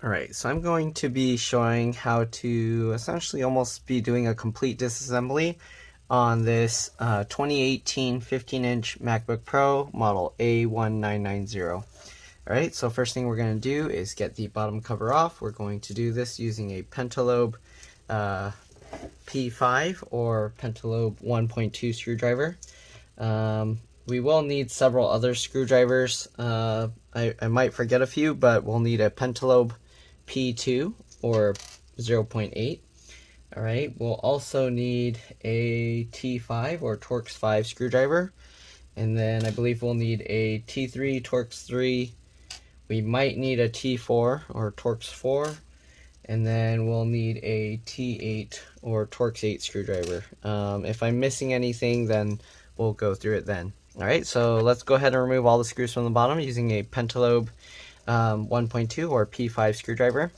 Alright, so I'm going to be showing how to essentially almost be doing a complete disassembly on this 2018 15-inch MacBook Pro model A1990. Alright, so first thing we're going to do is get the bottom cover off. We're going to do this using a Pentalobe P5 or Pentalobe 1.2 screwdriver. We will need several other screwdrivers. I might forget a few, but we'll need a Pentalobe P2 or 0.8. Alright, we'll also need a T5 or Torx 5 screwdriver. And then I believe we'll need a T3, Torx 3. We might need a T4 or Torx 4. And then we'll need a T8 or Torx 8 screwdriver. If I'm missing anything, then we'll go through it then. Alright, so let's go ahead and remove all the screws from the bottom using a Pentalobe 1.2 or P5 screwdriver.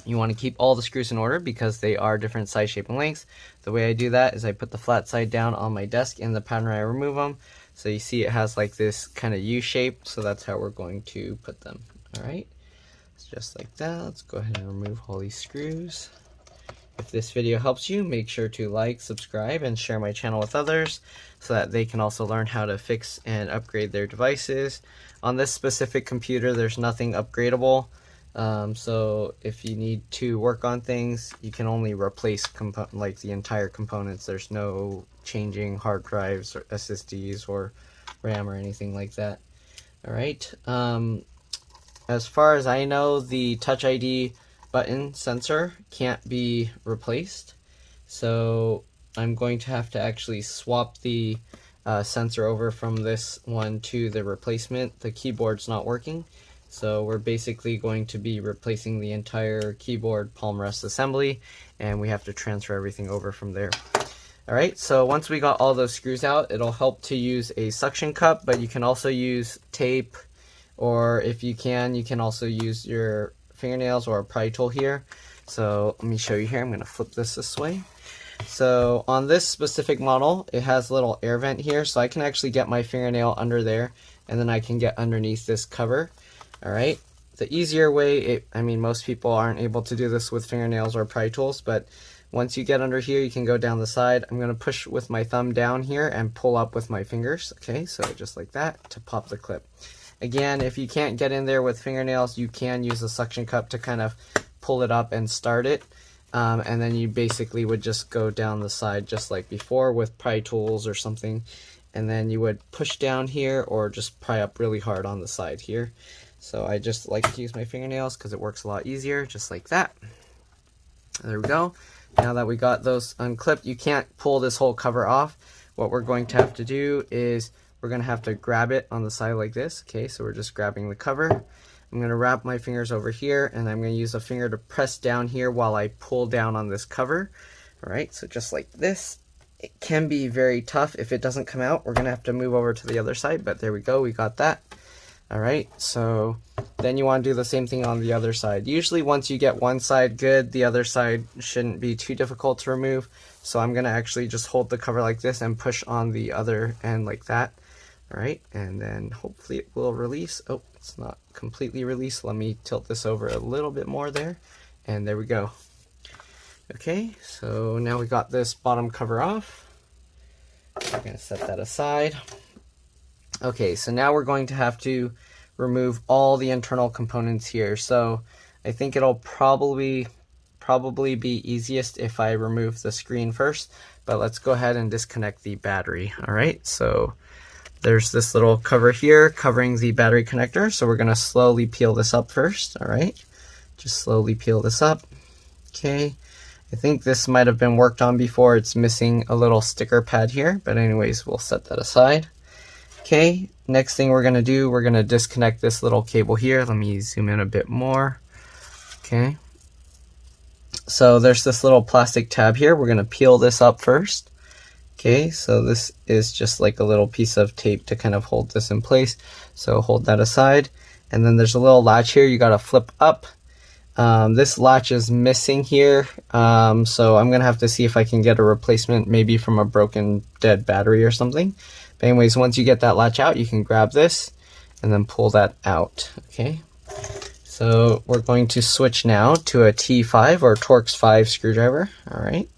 You want to keep all the screws in order because they are different size, shape, and lengths. The way I do that is I put the flat side down on my desk in the pattern I remove them. So you see it has like this kind of U shape, so that's how we're going to put them. Alright, so just like that. Let's go ahead and remove all these screws. If this video helps you, make sure to like, subscribe, and share my channel with others so that they can also learn how to fix and upgrade their devices. On this specific computer, there's nothing upgradable. So if you need to work on things, you can only replace like the entire components. There's no changing hard drives or SSDs or RAM or anything like that. Alright, as far as I know, the Touch ID button sensor can't be replaced, so I'm going to have to actually swap the sensor over from this one to the replacement. The keyboard's not working, so we're basically going to be replacing the entire keyboard palm rest assembly, and we have to transfer everything over from there. Alright, so once we got all those screws out, it'll help to use a suction cup, but you can also use tape, or if you can also use your fingernails or a pry tool here. So let me show you here. I'm going to flip this way. So on this specific model, it has a little air vent here, so I can actually get my fingernail under there, and then I can get underneath this cover. Alright, the easier way, I mean, most people aren't able to do this with fingernails or pry tools, but once you get under here, you can go down the side. I'm going to push with my thumb down here and pull up with my fingers. Okay, so just like that to pop the clip. Again, if you can't get in there with fingernails, you can use a suction cup to kind of pull it up and start it. And then you basically would just go down the side just like before with pry tools or something. And then you would push down here or just pry up really hard on the side here. So I just like to use my fingernails because it works a lot easier, just like that. There we go. Now that we got those unclipped, you can't pull this whole cover off. What we're going to have to do is we're going to have to grab it on the side like this. Okay, so we're just grabbing the cover. I'm going to wrap my fingers over here, and I'm going to use a finger to press down here while I pull down on this cover. Alright, so just like this. It can be very tough if it doesn't come out. We're going to have to move over to the other side, but there we go, we got that. Alright, so then you want to do the same thing on the other side. Usually once you get one side good, the other side shouldn't be too difficult to remove. So I'm going to actually just hold the cover like this and push on the other end like that. Alright, and then hopefully it will release. Oh, it's not completely released. Let me tilt this over a little bit more there. And there we go. Okay, so now we got this bottom cover off. We're going to set that aside. Okay, so now we're going to have to remove all the internal components here. So I think it'll probably be easiest if I remove the screen first. But let's go ahead and disconnect the battery. Alright, so there's this little cover here covering the battery connector, so we're going to slowly peel this up first. Alright, just slowly peel this up. Okay, I think this might have been worked on before. It's missing a little sticker pad here, but anyways, we'll set that aside. Okay, next thing we're going to do, we're going to disconnect this little cable here. Let me zoom in a bit more. Okay, so there's this little plastic tab here. We're going to peel this up first. Okay, so this is just like a little piece of tape to kind of hold this in place. So hold that aside. And then there's a little latch here you got to flip up. This latch is missing here. So I'm going to have to see if I can get a replacement, maybe from a broken dead battery or something. But anyways, once you get that latch out, you can grab this and then pull that out. Okay, So we're going to switch now to a T5 or Torx 5 screwdriver. All right.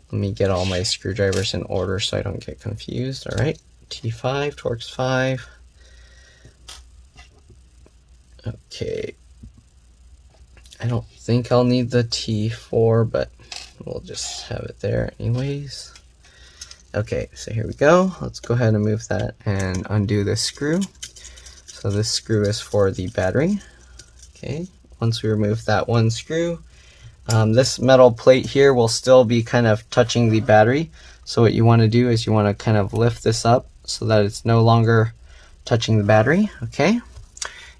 Let me get all my screwdrivers in order so I don't get confused. All right. T5, Torx 5. Okay. I don't think I'll need the T4, but we'll just have it there anyways. Okay, so here we go. Let's go ahead and move that and undo this screw. So this screw is for the battery. Okay, once we remove that one screw, this metal plate here will still be kind of touching the battery. So what you want to do is you want to kind of lift this up so that it's no longer touching the battery. Okay,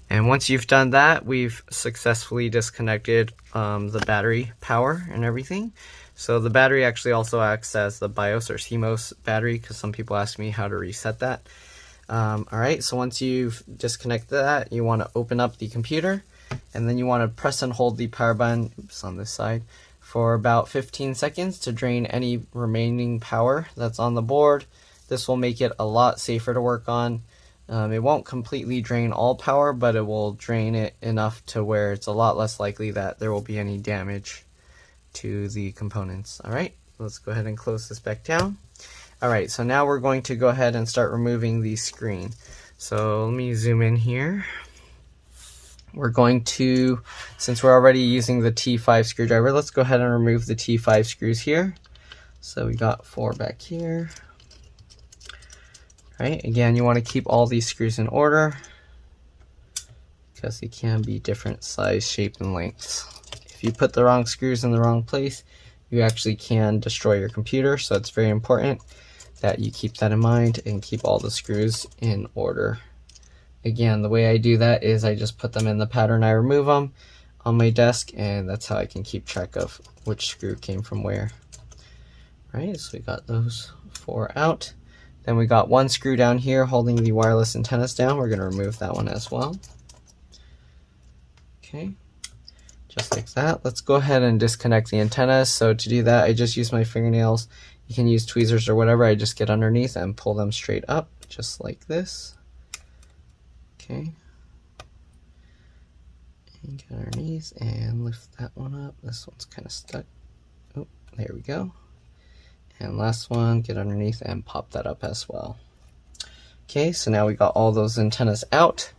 and once you've done that, we've successfully disconnected the battery power and everything. So the battery actually also acts as the BIOS or CMOS battery, because some people ask me how to reset that. All right, so once you've disconnected that, you want to open up the computer, and then you want to press and hold the power button, oops, on this side, for about 15 seconds to drain any remaining power that's on the board. This will make it a lot safer to work on. It won't completely drain all power, but it will drain it enough to where it's a lot less likely that there will be any damage to the components. All right, let's go ahead and close this back down. All right, so now we're going to go ahead and start removing the screen. So let me zoom in here. We're going to, since we're already using the T5 screwdriver, let's go ahead and remove the T5 screws here. So we got 4 back here. All right, again, you want to keep all these screws in order because they can be different size, shape, and lengths. If you put the wrong screws in the wrong place, you actually can destroy your computer. So it's very important that you keep that in mind and keep all the screws in order. Again, the way I do that is I just put them in the pattern I remove them on my desk, and that's how I can keep track of which screw came from where. All right, so we got those 4 out. Then we got 1 screw down here holding the wireless antennas down. We're going to remove that one as well. Okay. Just like that. Let's go ahead and disconnect the antennas. So to do that, I just use my fingernails. You can use tweezers or whatever. I just get underneath and pull them straight up, just like this. Okay. And get underneath and lift that one up. This one's kind of stuck. Oh, there we go. And last one, get underneath and pop that up as well. Okay, so now we got all those antennas out.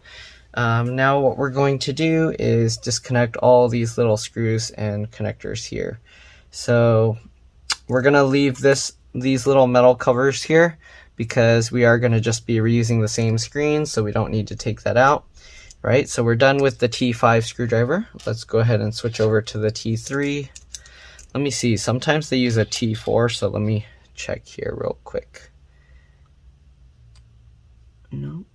Now what we're going to do is disconnect all these little screws and connectors here. So we're going to leave these little metal covers here because we are going to just be reusing the same screen, so we don't need to take that out. Right, so we're done with the T5 screwdriver. Let's go ahead and switch over to the T3. Let me see, sometimes they use a T4, so let me check here real quick. No.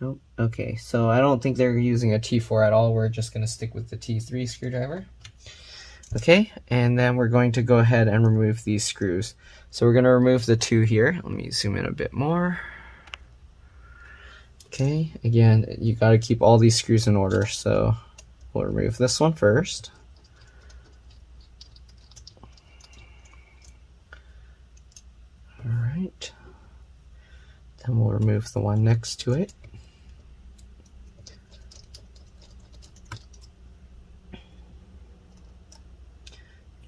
Nope. Okay, so I don't think they're using a T4 at all. We're just going to stick with the T3 screwdriver. Okay, and then we're going to go ahead and remove these screws. So we're going to remove the 2 here. Let me zoom in a bit more. Okay, again, you got to keep all these screws in order. So we'll remove this one first. All right. Then we'll remove the one next to it.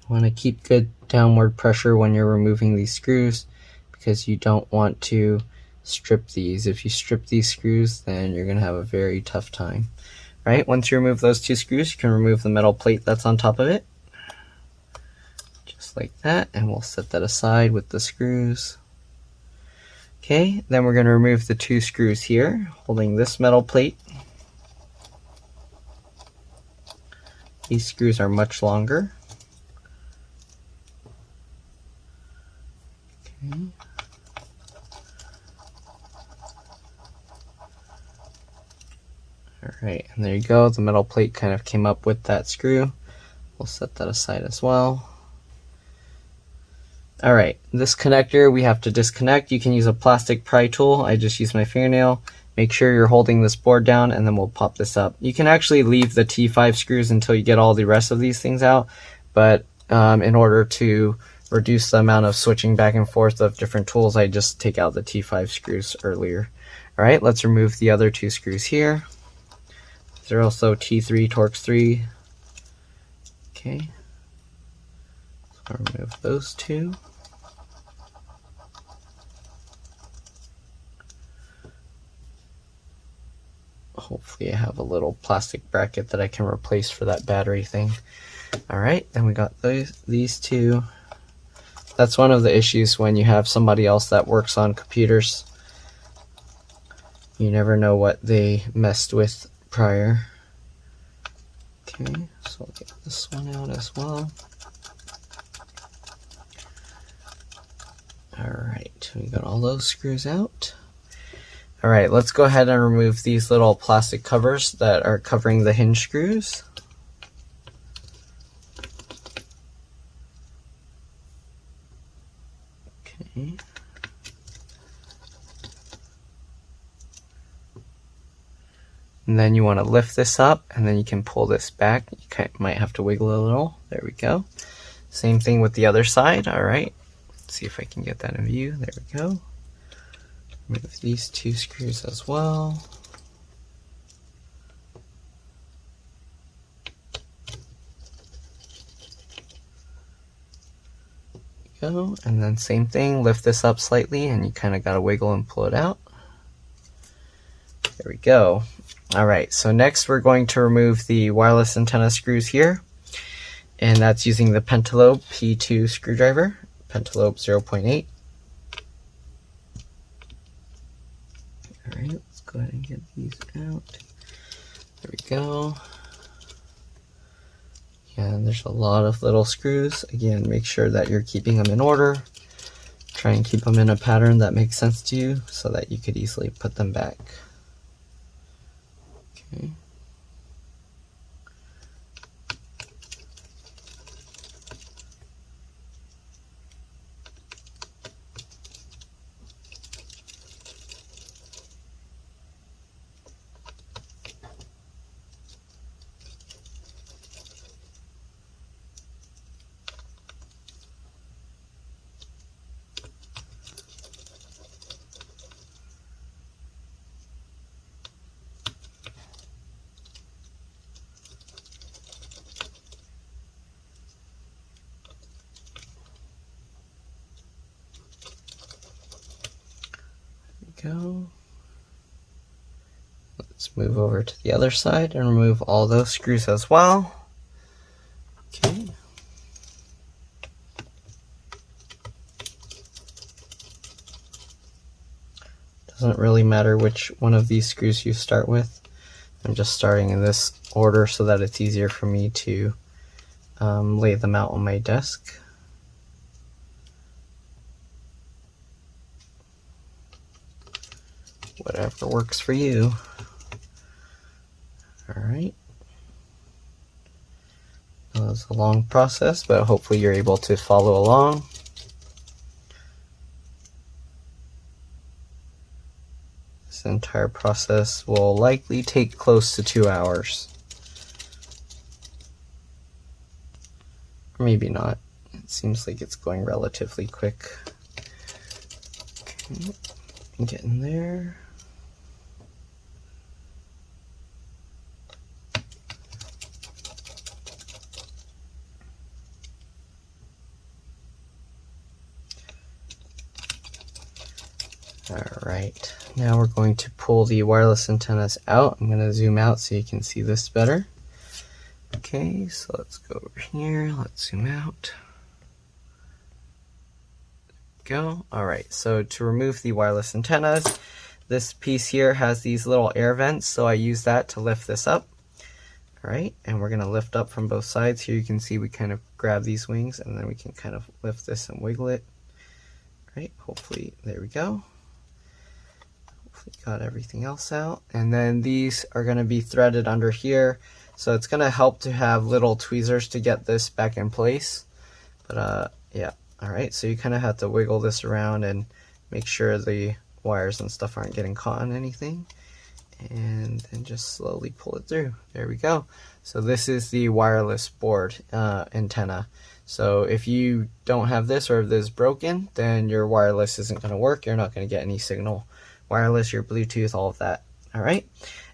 Want to keep good downward pressure when you're removing these screws because you don't want to strip these. If you strip these screws, then you're going to have a very tough time. All right, once you remove those 2 screws, you can remove the metal plate that's on top of it. Just like that, and we'll set that aside with the screws. Okay, then we're going to remove the 2 screws here holding this metal plate. These screws are much longer. Okay. Alright, and there you go. The metal plate kind of came up with that screw. We'll set that aside as well. Alright, this connector we have to disconnect. You can use a plastic pry tool. I just use my fingernail. Make sure you're holding this board down, and then we'll pop this up. You can actually leave the T5 screws until you get all the rest of these things out, but in order to reduce the amount of switching back and forth of different tools, I just take out the T5 screws earlier. All right, let's remove the other 2 screws here. These are also T3 Torx 3. Okay, so I'll remove those 2. Hopefully I have a little plastic bracket that I can replace for that battery thing. All right, then we got these 2. That's one of the issues when you have somebody else that works on computers. You never know what they messed with prior. Okay, so I'll get this one out as well. All right, we got all those screws out. All right, let's go ahead and remove these little plastic covers that are covering the hinge screws. Okay. And then you want to lift this up, and then you can pull this back. You might have to wiggle a little. There we go. Same thing with the other side. All right, let's see if I can get that in view. There we go. Remove these 2 screws as well. There we go. And then same thing, lift this up slightly, and you kind of got to wiggle and pull it out. There we go. All right, so next we're going to remove the wireless antenna screws here, and that's using the Pentalobe P2 screwdriver, Pentalobe 0.8. All right, let's go ahead and get these out. There we go. Yeah, and there's a lot of little screws. Again, make sure that you're keeping them in order. Try and keep them in a pattern that makes sense to you so that you could easily put them back. Okay. Go. Let's move over to the other side and remove all those screws as well. Okay. Doesn't really matter which one of these screws you start with. I'm just starting in this order so that it's easier for me to lay them out on my desk. Whatever works for you. All right. That was a long process, but hopefully you're able to follow along. This entire process will likely take close to 2 hours. Or maybe not. It seems like it's going relatively quick. Okay, get in there. Alright, now we're going to pull the wireless antennas out. I'm going to zoom out so you can see this better. Okay, so let's go over here. Let's zoom out. Go. Alright, so to remove the wireless antennas, this piece here has these little air vents, so I use that to lift this up. Alright, and we're going to lift up from both sides. Here you can see we kind of grab these wings, and then we can kind of lift this and wiggle it. Alright, hopefully, there we go. Got everything else out, and then these are going to be threaded under here, so it's going to help to have little tweezers to get this back in place. But yeah, alright, so you kind of have to wiggle this around and make sure the wires and stuff aren't getting caught on anything, and then just slowly pull it through. There we go. So this is the wireless board antenna. So if you don't have this, or if this is broken, then your wireless isn't going to work. You're not going to get any signal wireless, your Bluetooth, all of that. All right.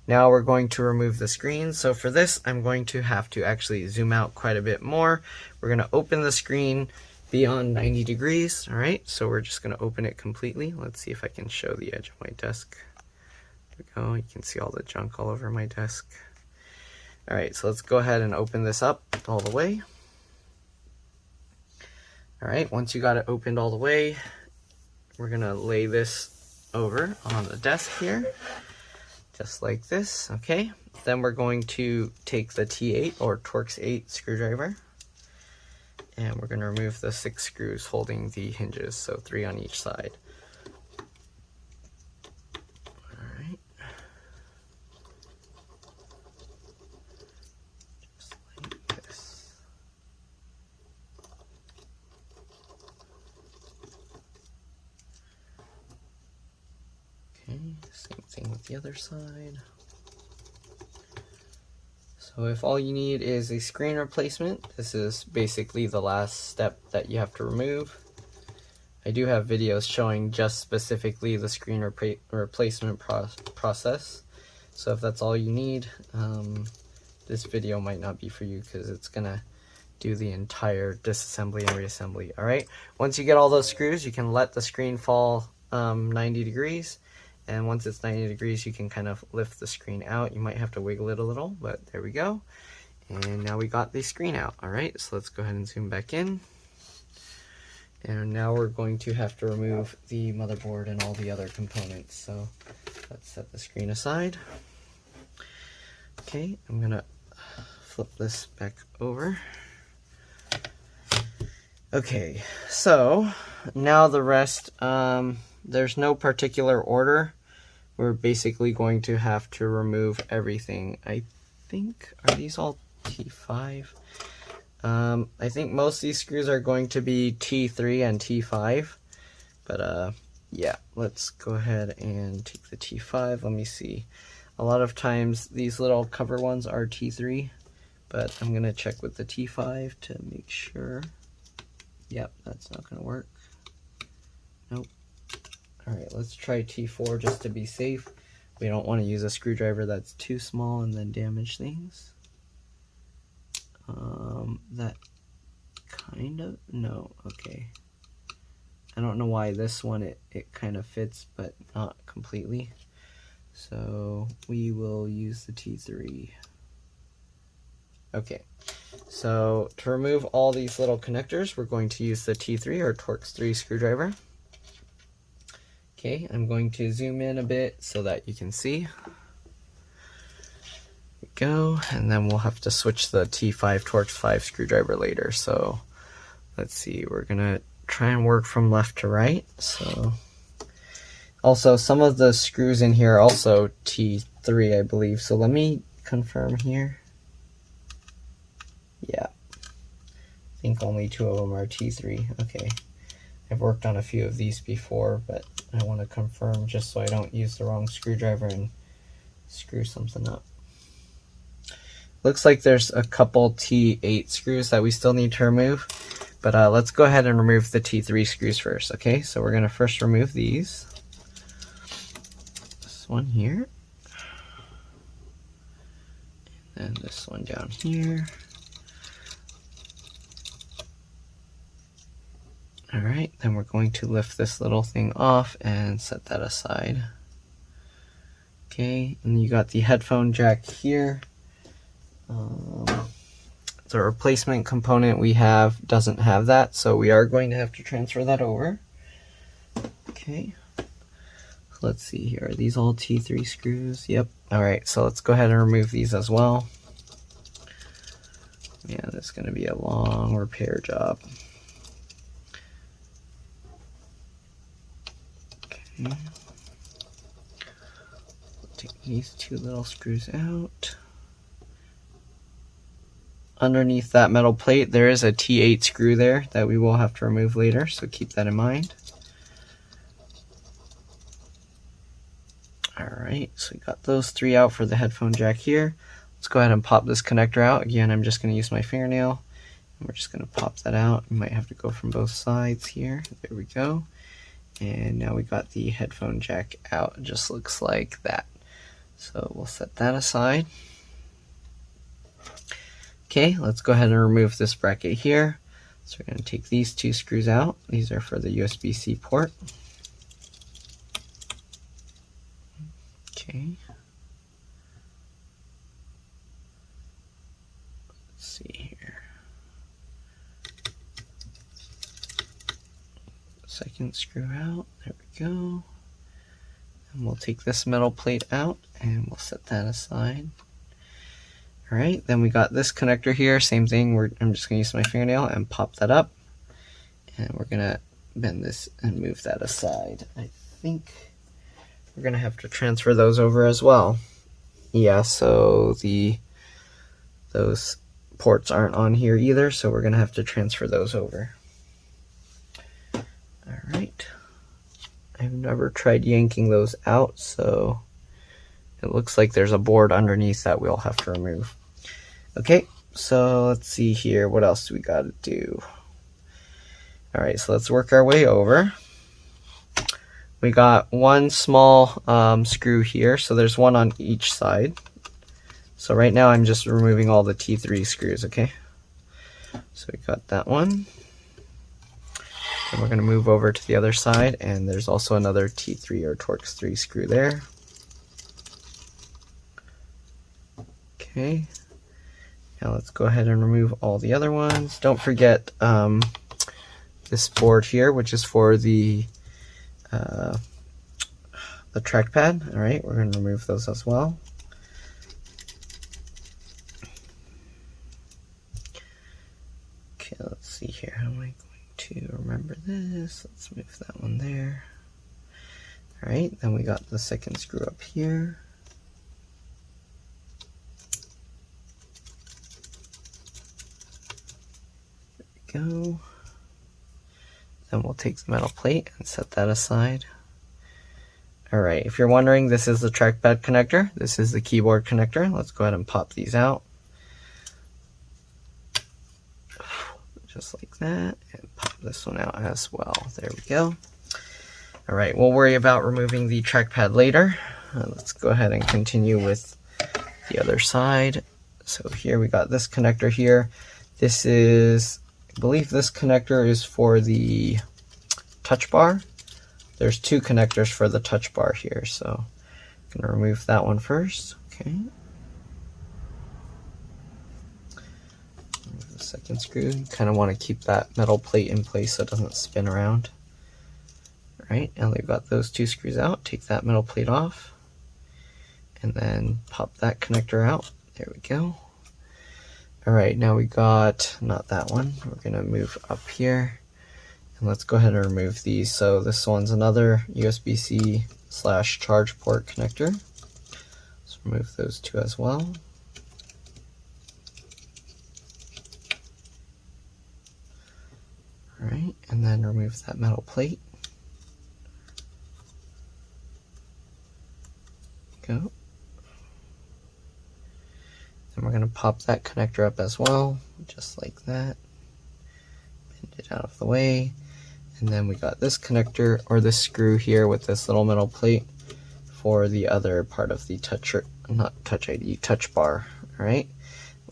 Now we're going to remove the screen. So for this, I'm going to have to actually zoom out quite a bit more. We're going to open the screen beyond 90 degrees. All right. So we're just going to open it completely. Let's see if I can show the edge of my desk. There we go. You can see all the junk all over my desk. All right. So let's go ahead and open this up all the way. All right. Once you got it opened all the way, we're going to lay this over on the desk here. Just like this, okay? Then we're going to take the T8 or Torx 8 screwdriver, and we're going to remove the 6 screws holding the hinges, so 3 on each side. Alright. Just like this. Okay, same thing with the other side. So if all you need is a screen replacement, this is basically the last step that you have to remove. I do have videos showing just specifically the screen replacement process. So if that's all you need, this video might not be for you because it's gonna do the entire disassembly and reassembly. Alright, once you get all those screws, you can let the screen fall 90 degrees. And once it's 90 degrees, you can kind of lift the screen out. You might have to wiggle it a little, but there we go. And now we got the screen out. All right, so let's go ahead and zoom back in. And now we're going to have to remove the motherboard and all the other components. So let's set the screen aside. Okay, I'm gonna flip this back over. Okay, so now the rest, there's no particular order. We're basically going to have to remove everything. I think, are these all T5? I think most of these screws are going to be T3 and T5. But yeah, let's go ahead and take the T5. Let me see. A lot of times these little cover ones are T3, but I'm gonna check with the T5 to make sure. Yep, that's not gonna work. Nope. Alright, let's try T4 just to be safe. We don't want to use a screwdriver that's too small and then damage things. That kind of, no, okay. I don't know why this one, it kind of fits, but not completely. So we will use the T3. Okay, so to remove all these little connectors, we're going to use the T3 or Torx 3 screwdriver. Okay, I'm going to zoom in a bit so that you can see. There we go, and then we'll have to switch the T5 Torx 5 screwdriver later. So let's see, we're gonna try and work from left to right. So also some of the screws in here are also T3, I believe. So let me confirm here. Yeah, I think only 2 of them are T3. Okay, I've worked on a few of these before, but I want to confirm just so I don't use the wrong screwdriver and screw something up. Looks like there's a couple T8 screws that we still need to remove, but let's go ahead and remove the T3 screws first. Okay, so we're going to first remove these. This one here. And then this one down here. Alright, then we're going to lift this little thing off and set that aside. Okay, and you got the headphone jack here. The replacement component we have doesn't have that, so we are going to have to transfer that over. Okay, let's see here. Are these all T3 screws? Yep. Alright, so let's go ahead and remove these as well. Yeah, this is going to be a long repair job. Okay. Take these 2 little screws out. Underneath that metal plate, there is a T8 screw there that we will have to remove later, so keep that in mind. Alright, so we got those 3 out for the headphone jack here. Let's go ahead and pop this connector out. Again, I'm just going to use my fingernail, and we're just going to pop that out. You might have to go from both sides here. There we go. And now we got the headphone jack out. It just looks like that. So we'll set that aside. Okay, let's go ahead and remove this bracket here. So we're going to take these two screws out. These are for the USB-C port. Okay. Let's see here. Second screw out. There we go. And we'll take this metal plate out and we'll set that aside. Alright, then we got this connector here, same thing, I'm just going to use my fingernail and pop that up. And we're going to bend this and move that aside. I think we're going to have to transfer those over as well. Yeah, so those ports aren't on here either, so we're going to have to transfer those over. Alright, I've never tried yanking those out, so it looks like there's a board underneath that we'll have to remove. Okay, so let's see here. What else do we got to do? Alright, so let's work our way over. We got one small screw here, so there's one on each side. So right now I'm just removing all the T3 screws, okay? So we got that one. And we're going to move over to the other side, and there's also another T3 or Torx 3 screw there. Okay, now let's go ahead and remove all the other ones. Don't forget this board here, which is for the trackpad. All right, we're going to remove those as well. Okay, let's see here. How am I going to remember this? Let's move that one there. All right, then we got the second screw up here. Go. Then we'll take the metal plate and set that aside. Alright, if you're wondering, this is the trackpad connector. This is the keyboard connector. Let's go ahead and pop these out. Just like that. And pop this one out as well. There we go. Alright, we'll worry about removing the trackpad later. Let's go ahead and continue with the other side. So here we got this connector here. This is, I believe this connector is for the touch bar. There's two connectors for the touch bar here, so I'm going to remove that one first. Okay. Remove the second screw. You kind of want to keep that metal plate in place so it doesn't spin around. Alright, and we've got those two screws out. Take that metal plate off, and then pop that connector out. There we go. Alright, now we got, not that one, we're going to move up here, and let's go ahead and remove these. So this one's another USB-C / charge port connector. Let's remove those two as well. Alright, and then remove that metal plate. Go. And we're going to pop that connector up as well, just like that. Bend it out of the way. And then we got this connector, or this screw here with this little metal plate for the other part of the touch bar. Alright.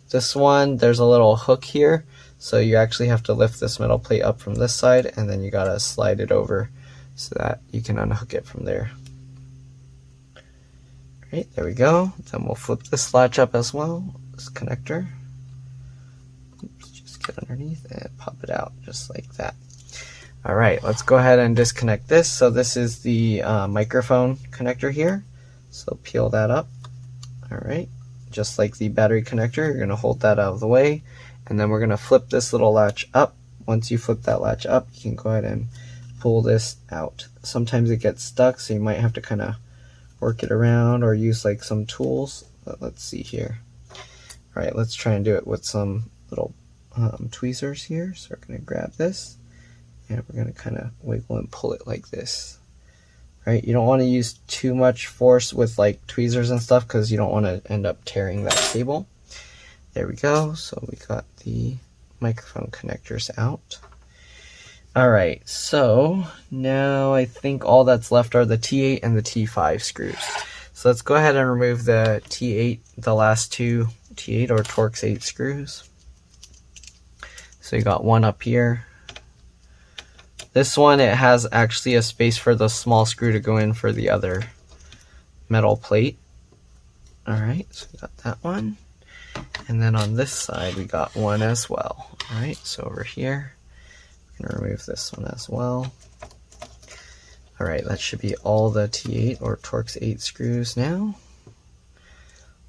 This one, there's a little hook here, so you actually have to lift this metal plate up from this side, and then you gotta slide it over so that you can unhook it from there. Alright, there we go. Then we'll flip this latch up as well, this connector. Oops, just get underneath and pop it out just like that. Alright, let's go ahead and disconnect this. So this is the microphone connector here. So peel that up. Alright, just like the battery connector, you're going to hold that out of the way. And then we're going to flip this little latch up. Once you flip that latch up, you can go ahead and pull this out. Sometimes it gets stuck, so you might have to kind of work it around or use like some tools. But let's see here. Alright, let's try and do it with some little tweezers here. So we're going to grab this, and we're going to kind of wiggle and pull it like this. Right, you don't want to use too much force with like tweezers and stuff because you don't want to end up tearing that cable. There we go. So we got the microphone connectors out. Alright, so now I think all that's left are the T8 and the T5 screws. So let's go ahead and remove the T8, the last two T8 or Torx 8 screws. So you got one up here. This one, it has actually a space for the small screw to go in for the other metal plate. Alright, so we got that one. And then on this side, we got one as well. Alright, so over here, I'm going to remove this one as well. Alright, that should be all the T8 or Torx 8 screws now.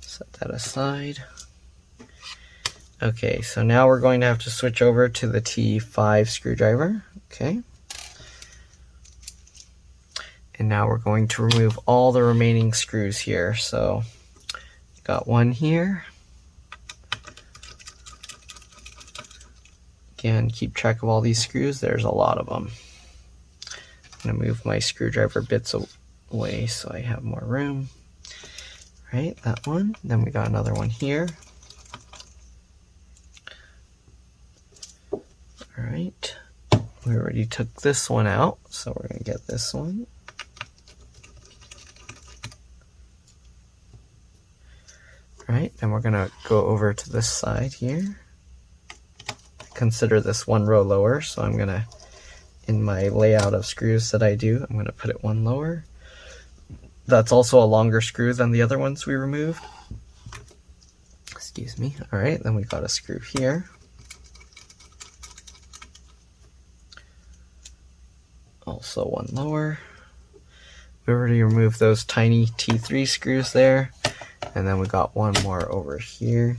Set that aside. Okay, so now we're going to have to switch over to the T5 screwdriver. Okay. And now we're going to remove all the remaining screws here. So, got one here. Again, keep track of all these screws. There's a lot of them. I'm going to move my screwdriver bits away so I have more room. Right, that one. Then we got another one here. Alright, we already took this one out, so we're going to get this one. Alright, and we're going to go over to this side here. Consider this one row lower, so I'm going to, in my layout of screws that I do, I'm going to put it one lower. That's also a longer screw than the other ones we removed. Excuse me. Alright, then we got a screw here. Also one lower. We already removed those tiny T3 screws there. And then we got one more over here.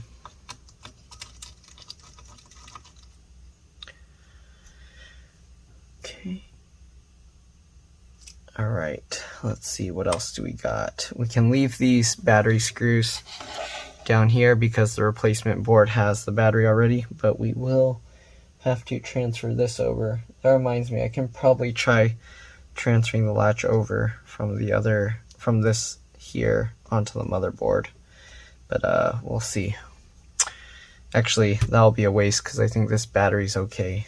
Okay. Alright, let's see, what else do we got? We can leave these battery screws down here because the replacement board has the battery already, but we will have to transfer this over. That reminds me, I can probably try transferring the latch over from this here onto the motherboard, but we'll see. Actually, that'll be a waste because I think this battery's okay,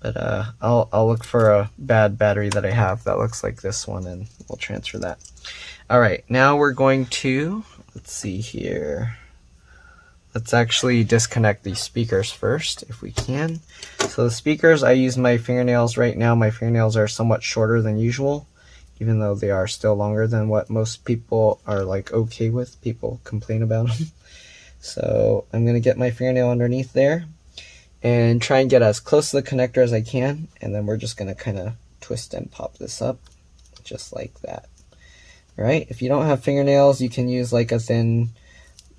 but I'll look for a bad battery that I have that looks like this one and we'll transfer that. Alright, now we're going to, let's see here, let's actually disconnect these speakers first if we can. So the speakers, I use my fingernails right now. My fingernails are somewhat shorter than usual, even though they are still longer than what most people are like okay with. People complain about them. So I'm going to get my fingernail underneath there and try and get as close to the connector as I can, and then we're just going to kind of twist and pop this up just like that. Alright, if you don't have fingernails, you can use like a thin,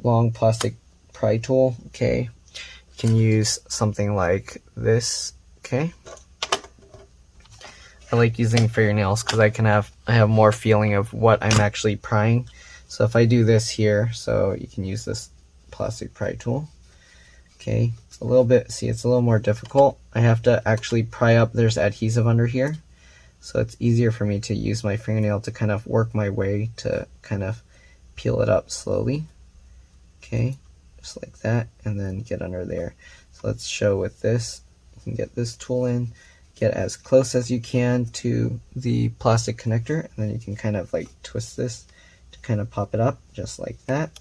long plastic pry tool. Okay, you can use something like this. Okay, I like using fingernails because I have more feeling of what I'm actually prying. So if I do this here, so you can use this plastic pry tool. Okay, it's a little bit, see, it's a little more difficult. I have to actually pry up, there's adhesive under here. So it's easier for me to use my fingernail to kind of work my way to kind of peel it up slowly. Okay, just like that, and then get under there. So let's show with this. You can get this tool in, get as close as you can to the plastic connector, and then you can kind of like twist this to kind of pop it up, just like that.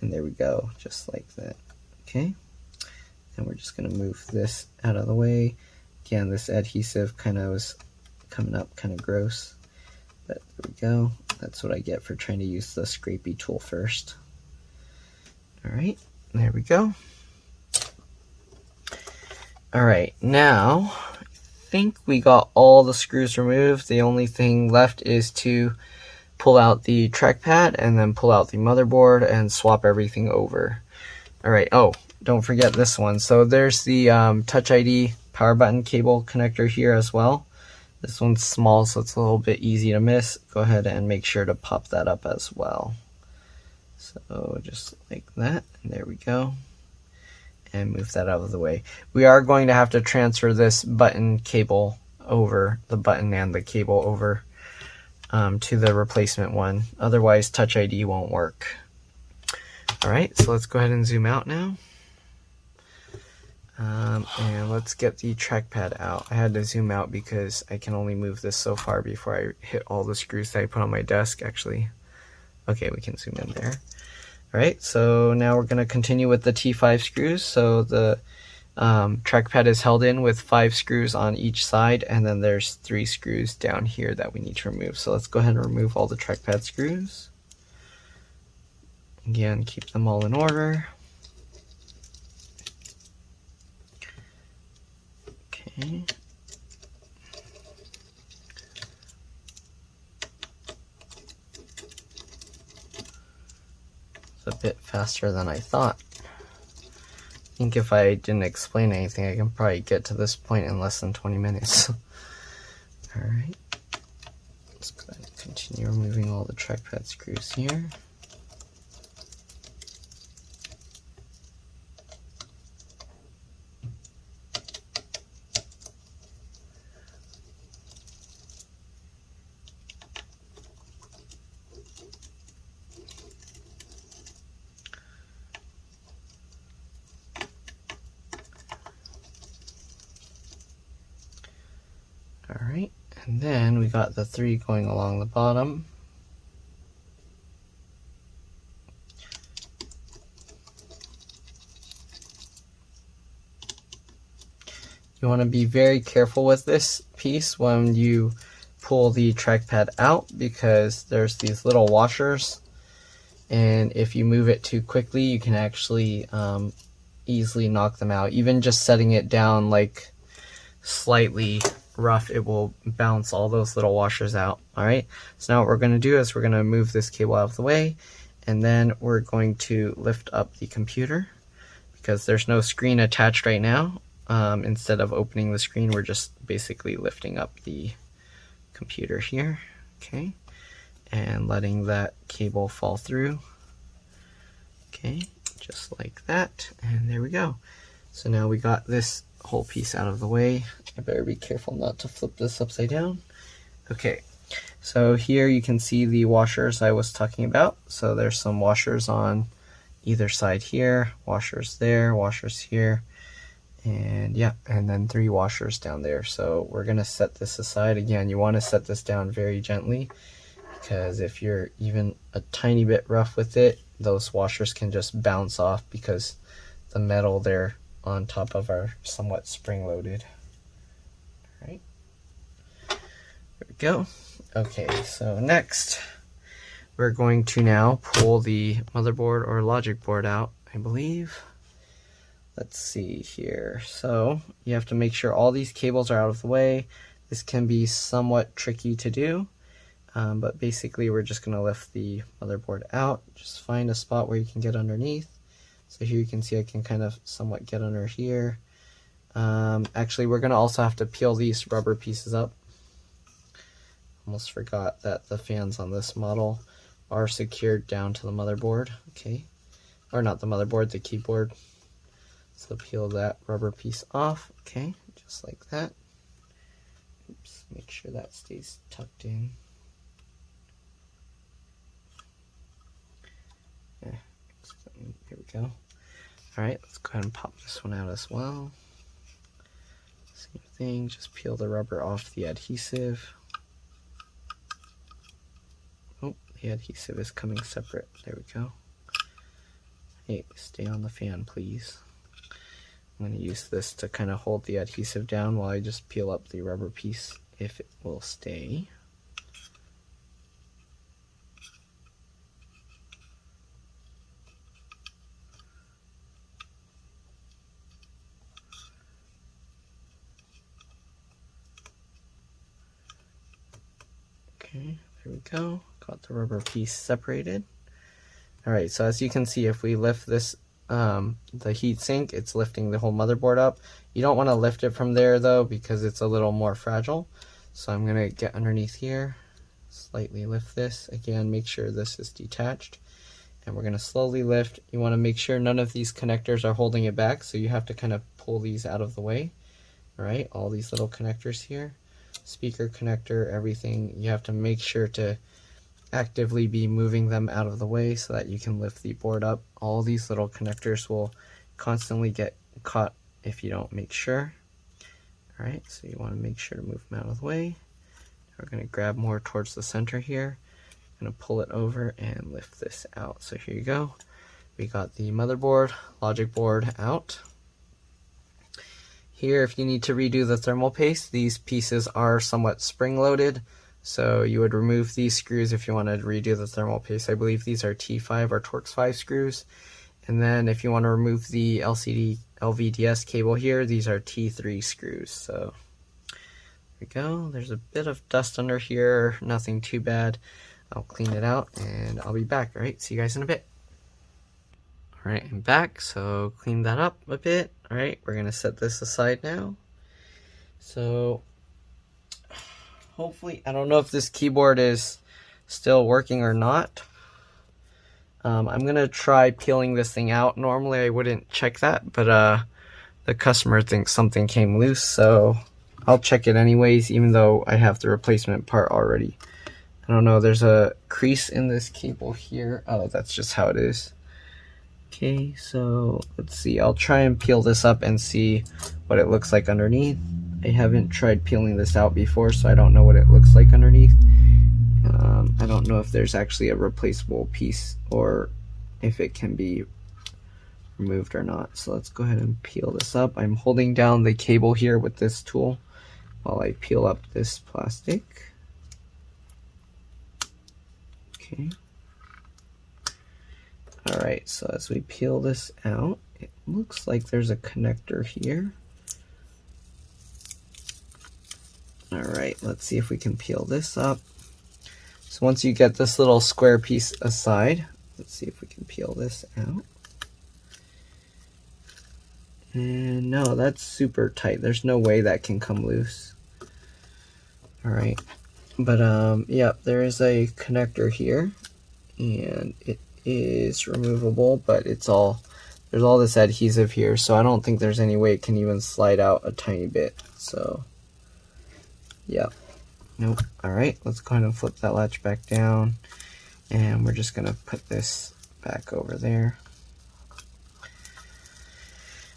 And there we go, just like that. Okay, and we're just going to move this out of the way. Again, this adhesive kind of was coming up kind of gross, but there we go. That's what I get for trying to use the scrapey tool first. Alright, there we go. Alright, now I think we got all the screws removed. The only thing left is to pull out the trackpad and then pull out the motherboard and swap everything over. Alright, oh, don't forget this one. So there's the Touch ID power button cable connector here as well. This one's small, so it's a little bit easy to miss. Go ahead and make sure to pop that up as well. So just like that, and there we go. And move that out of the way. We are going to have to transfer this button cable over, the button and the cable over to the replacement one. Otherwise, Touch ID won't work. Alright, so let's go ahead and zoom out now. And let's get the trackpad out. I had to zoom out because I can only move this so far before I hit all the screws that I put on my desk, actually. Okay, we can zoom in there. Alright, so now we're going to continue with the T5 screws. So the trackpad is held in with 5 screws on each side, and then there's 3 screws down here that we need to remove. So let's go ahead and remove all the trackpad screws. Again, keep them all in order. Okay. It's a bit faster than I thought. I think if I didn't explain anything, I can probably get to this point in less than 20 minutes. Alright. Let's go ahead and continue removing all the trackpad screws here. Alright, and then we got the 3 going along the bottom. You want to be very careful with this piece when you pull the trackpad out, because there's these little washers, and if you move it too quickly you can actually easily knock them out. Even just setting it down like slightly rough, it will bounce all those little washers out. Alright, so now what we're going to do is we're going to move this cable out of the way, and then we're going to lift up the computer because there's no screen attached right now. Instead of opening the screen, we're just basically lifting up the computer here, okay, and letting that cable fall through, okay, just like that, and there we go. So now we got this whole piece out of the way. I better be careful not to flip this upside down. Okay, so here you can see the washers I was talking about. So there's some washers on either side here, washers there, washers here, and yeah, and then 3 washers down there. So we're gonna set this aside. Again, you want to set this down very gently, because if you're even a tiny bit rough with it, those washers can just bounce off because the metal there on top of are somewhat spring-loaded. Alright, there we go. Okay, so next we're going to now pull the motherboard or logic board out, I believe. Let's see here. So you have to make sure all these cables are out of the way. This can be somewhat tricky to do, but basically we're just going to lift the motherboard out. Just find a spot where you can get underneath. So here you can see I can kind of somewhat get under here. Actually, we're going to also have to peel these rubber pieces up. Almost forgot that the fans on this model are secured down to the motherboard. Okay, or not the motherboard, the keyboard. So peel that rubber piece off. Okay, just like that. Oops, make sure that stays tucked in. Yeah, here we go. Alright, let's go ahead and pop this one out as well. Same thing, just peel the rubber off the adhesive. Oh, the adhesive is coming separate. There we go. Hey, stay on the fan, please. I'm going to use this to kind of hold the adhesive down while I just peel up the rubber piece, if it will stay. Okay, there we go. Got the rubber piece separated. Alright, so as you can see, if we lift this, the heat sink, it's lifting the whole motherboard up. You don't want to lift it from there though, because it's a little more fragile. So I'm going to get underneath here, slightly lift this. Again, make sure this is detached. And we're going to slowly lift. You want to make sure none of these connectors are holding it back, so you have to kind of pull these out of the way. Alright, all these little connectors here. Speaker connector, everything. You have to make sure to actively be moving them out of the way so that you can lift the board up. All these little connectors will constantly get caught if you don't make sure. All right, so you want to make sure to move them out of the way. We're going to grab more towards the center here. I'm going to pull it over and lift this out. So here you go. We got the motherboard, logic board out. Here, if you need to redo the thermal paste, these pieces are somewhat spring-loaded. So you would remove these screws if you wanted to redo the thermal paste. I believe these are T5 or Torx 5 screws. And then if you want to remove the LCD LVDS cable here, these are T3 screws. So there we go. There's a bit of dust under here, nothing too bad. I'll clean it out and I'll be back. All right, see you guys in a bit. All right, I'm back. So clean that up a bit. All right, we're gonna set this aside now. So hopefully, I don't know if this keyboard is still working or not. I'm gonna try peeling this thing out. Normally I wouldn't check that, but the customer thinks something came loose, so I'll check it anyways, even though I have the replacement part already. I don't know, there's a crease in this cable here. Oh, that's just how it is. Okay, so let's see. I'll try and peel this up and see what it looks like underneath. I haven't tried peeling this out before, so I don't know what it looks like underneath. I don't know if there's actually a replaceable piece or if it can be removed or not. So let's go ahead and peel this up. I'm holding down the cable here with this tool while I peel up this plastic. Okay. Alright, so as we peel this out, it looks like there's a connector here. Alright, let's see if we can peel this up. So once you get this little square piece aside, let's see if we can peel this out. And no, that's super tight. There's no way that can come loose. Alright, but yeah, there is a connector here, and it is removable, but there's all this adhesive here, so I don't think there's any way it can even slide out a tiny bit. So yeah, nope. All right, let's go ahead and flip that latch back down, and we're just gonna put this back over there.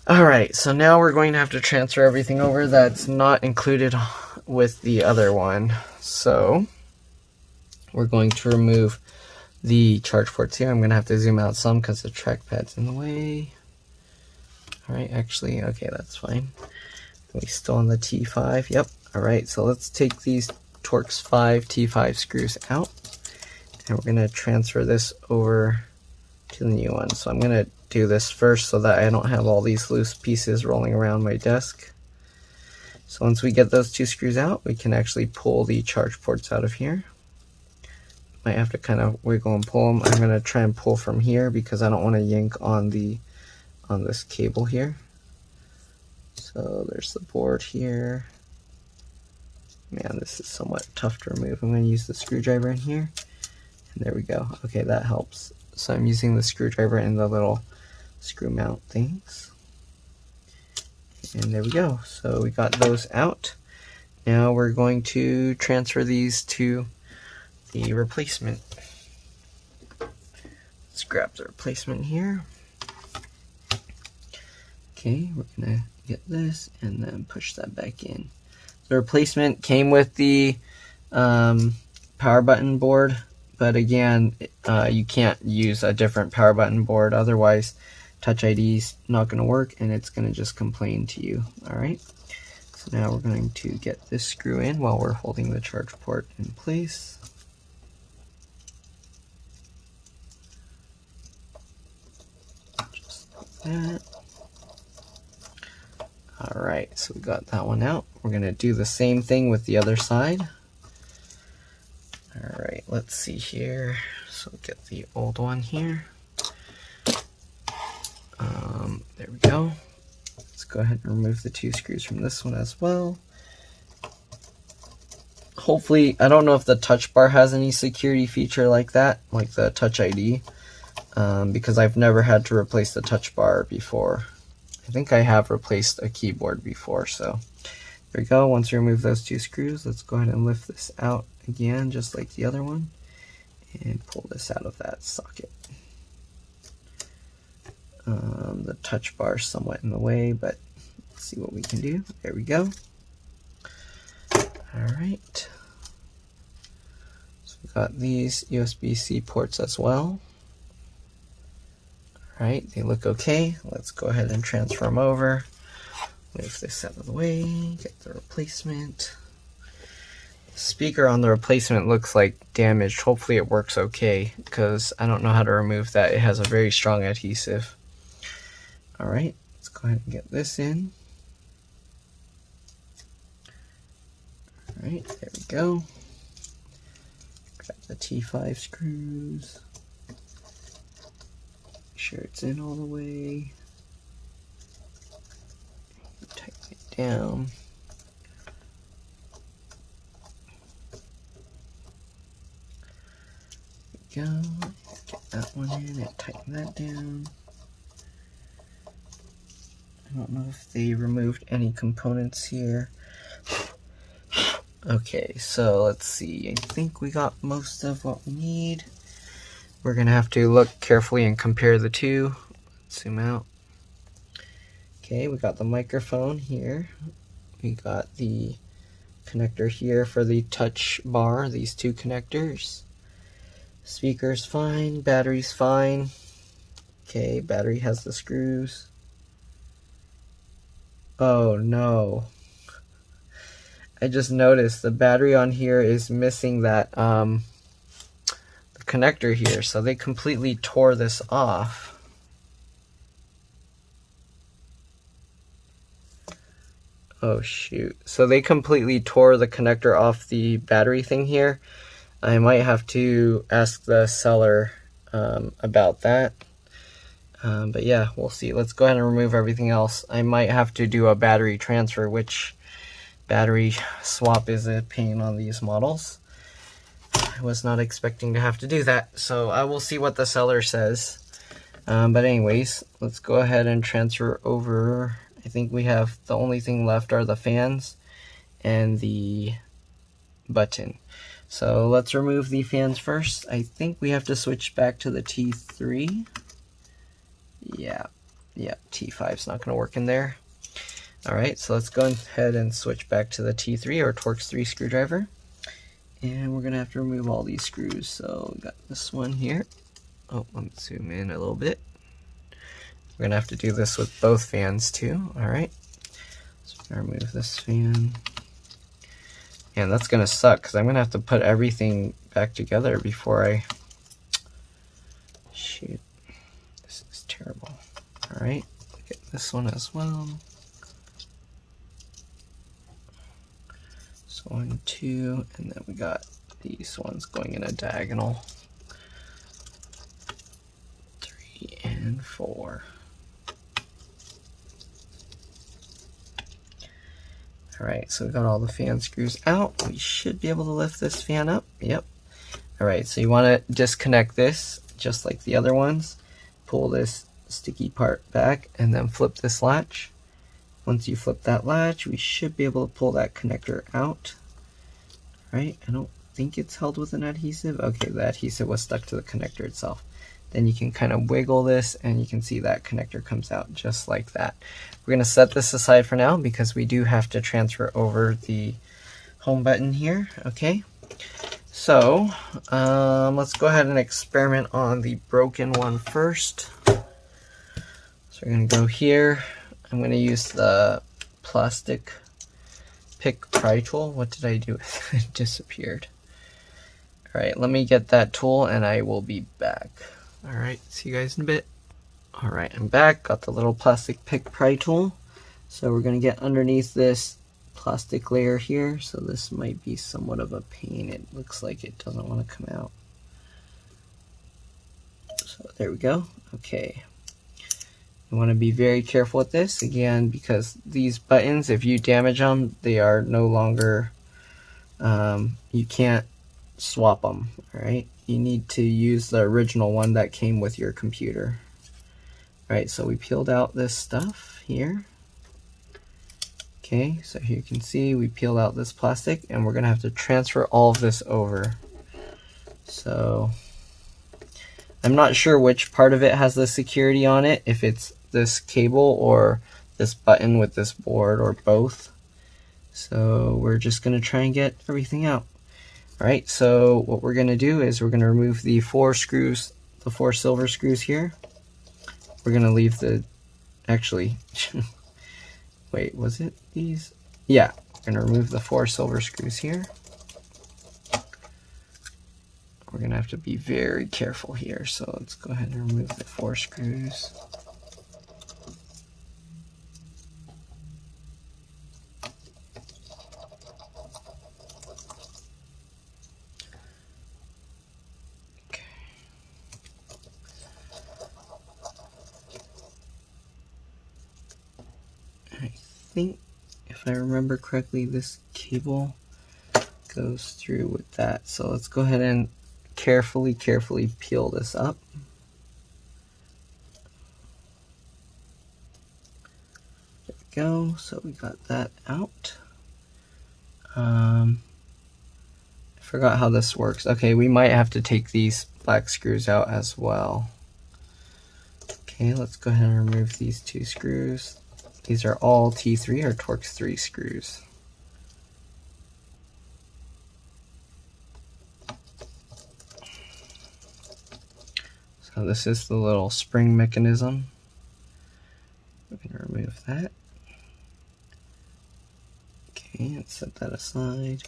All right, so now we're going to have to transfer everything over that's not included with the other one. So we're going to remove the charge ports here. I'm going to have to zoom out some because the trackpad's in the way. Alright, actually, okay, that's fine. Are we still on the T5? Yep. Alright, so let's take these Torx 5 T5 screws out, and we're going to transfer this over to the new one. So I'm going to do this first so that I don't have all these loose pieces rolling around my desk. So once we get those two screws out, we can actually pull the charge ports out of here. Might have to kind of wiggle and pull them. I'm going to try and pull from here because I don't want to yank on this cable here. So there's the board here. Man, this is somewhat tough to remove. I'm going to use the screwdriver in here. And there we go. Okay, that helps. So I'm using the screwdriver and the little screw mount things. And there we go. So we got those out. Now we're going to transfer these to the replacement. Let's grab the replacement here. Okay, we're gonna get this and then push that back in. The replacement came with the power button board, but again, you can't use a different power button board, otherwise Touch ID's not going to work and it's going to just complain to you. Alright, so now we're going to get this screw in while we're holding the charge port in place. Just like that. Alright, so we got that one out. We're going to do the same thing with the other side. Alright, let's see here. So get the old one here. There we go. Let's go ahead and remove the two screws from this one as well. Hopefully, I don't know if the touch bar has any security feature like that, like the Touch ID, because I've never had to replace the touch bar before. I think I have replaced a keyboard before, so there we go. Once you remove those two screws, let's go ahead and lift this out again, just like the other one, and pull this out of that socket. The touch bar is somewhat in the way, but Let's see what we can do. There we go. All right. So we got these USB-C ports as well. All right, they look okay. Let's go ahead and transfer them over. Move this out of the way, get the replacement. The speaker on the replacement looks like damaged. Hopefully it works okay, because I don't know how to remove that. It has a very strong adhesive. All right, let's go ahead and get this in. All right, there we go. Grab the T5 screws. Make sure it's in all the way. Tighten it down. There we go. Get that one in and tighten that down. I don't know if they removed any components here. Okay, so let's see. I think we got most of what we need. We're gonna have to look carefully and compare the two. Let's zoom out. Okay, we got the microphone here. We got the connector here for the touch bar, these two connectors. Speaker's fine, battery's fine. Okay, battery has the screws. Oh no. I just noticed the battery on here is missing that the connector here, so they completely tore this off. Oh shoot. So they completely tore the connector off the battery thing here. I might have to ask the seller about that. But yeah, we'll see. Let's go ahead and remove everything else. I might have to do a battery transfer, which battery swap is a pain on these models. I was not expecting to have to do that, so I will see what the seller says. But anyways, let's go ahead and transfer over. I think we have the only thing left are the fans and the button. So let's remove the fans first. I think we have to switch back to the T3. Yeah, T5's not going to work in there. Alright, so let's go ahead and switch back to the T3 or Torx 3 screwdriver. And we're going to have to remove all these screws. So we got this one here. Oh, let me zoom in a little bit. We're going to have to do this with both fans too. Alright, so we're going to remove this fan. And that's going to suck because I'm going to have to put everything back together before I... Shoot, this is terrible. Alright, get this one as well. 1, 2, and then we got these ones going in a diagonal. 3 and 4. Alright, so we got all the fan screws out. We should be able to lift this fan up. Yep. Alright, so you want to disconnect this just like the other ones. Pull this sticky part back and then flip this latch. Once you flip that latch, we should be able to pull that connector out. Right? I don't think it's held with an adhesive. Okay, the adhesive was stuck to the connector itself. Then you can kind of wiggle this and you can see that connector comes out just like that. We're going to set this aside for now because we do have to transfer over the home button here. Okay, so let's go ahead and experiment on the broken one first. So we're going to go here. I'm going to use the plastic pick pry tool. What did I do? It disappeared. Alright, let me get that tool and I will be back. Alright, see you guys in a bit. Alright, I'm back. Got the little plastic pick pry tool. So we're going to get underneath this plastic layer here. So this might be somewhat of a pain. It looks like it doesn't want to come out. So there we go. Okay. You want to be very careful with this, again, because these buttons, if you damage them, they are no longer, you can't swap them, alright? You need to use the original one that came with your computer. Alright, so we peeled out this stuff here. Okay, so here you can see we peeled out this plastic, and we're going to have to transfer all of this over. So, I'm not sure which part of it has the security on it, if it's this cable or this button with this board or both. So we're just going to try and get everything out. Alright, so what we're going to do is we're going to remove the 4 screws, the 4 silver screws here. We're going to leave the, actually, wait, was it these? Yeah, we're going to remove the 4 silver screws here. We're going to have to be very careful here, so let's go ahead and remove the 4 screws. I think, if I remember correctly, this cable goes through with that. So let's go ahead and carefully peel this up. There we go. So we got that out. I forgot how this works. Okay, we might have to take these black screws out as well. Okay, let's go ahead and remove these 2 screws. These are all T3 or Torx 3 screws. So this is the little spring mechanism. We're going to remove that. Okay, let's set that aside.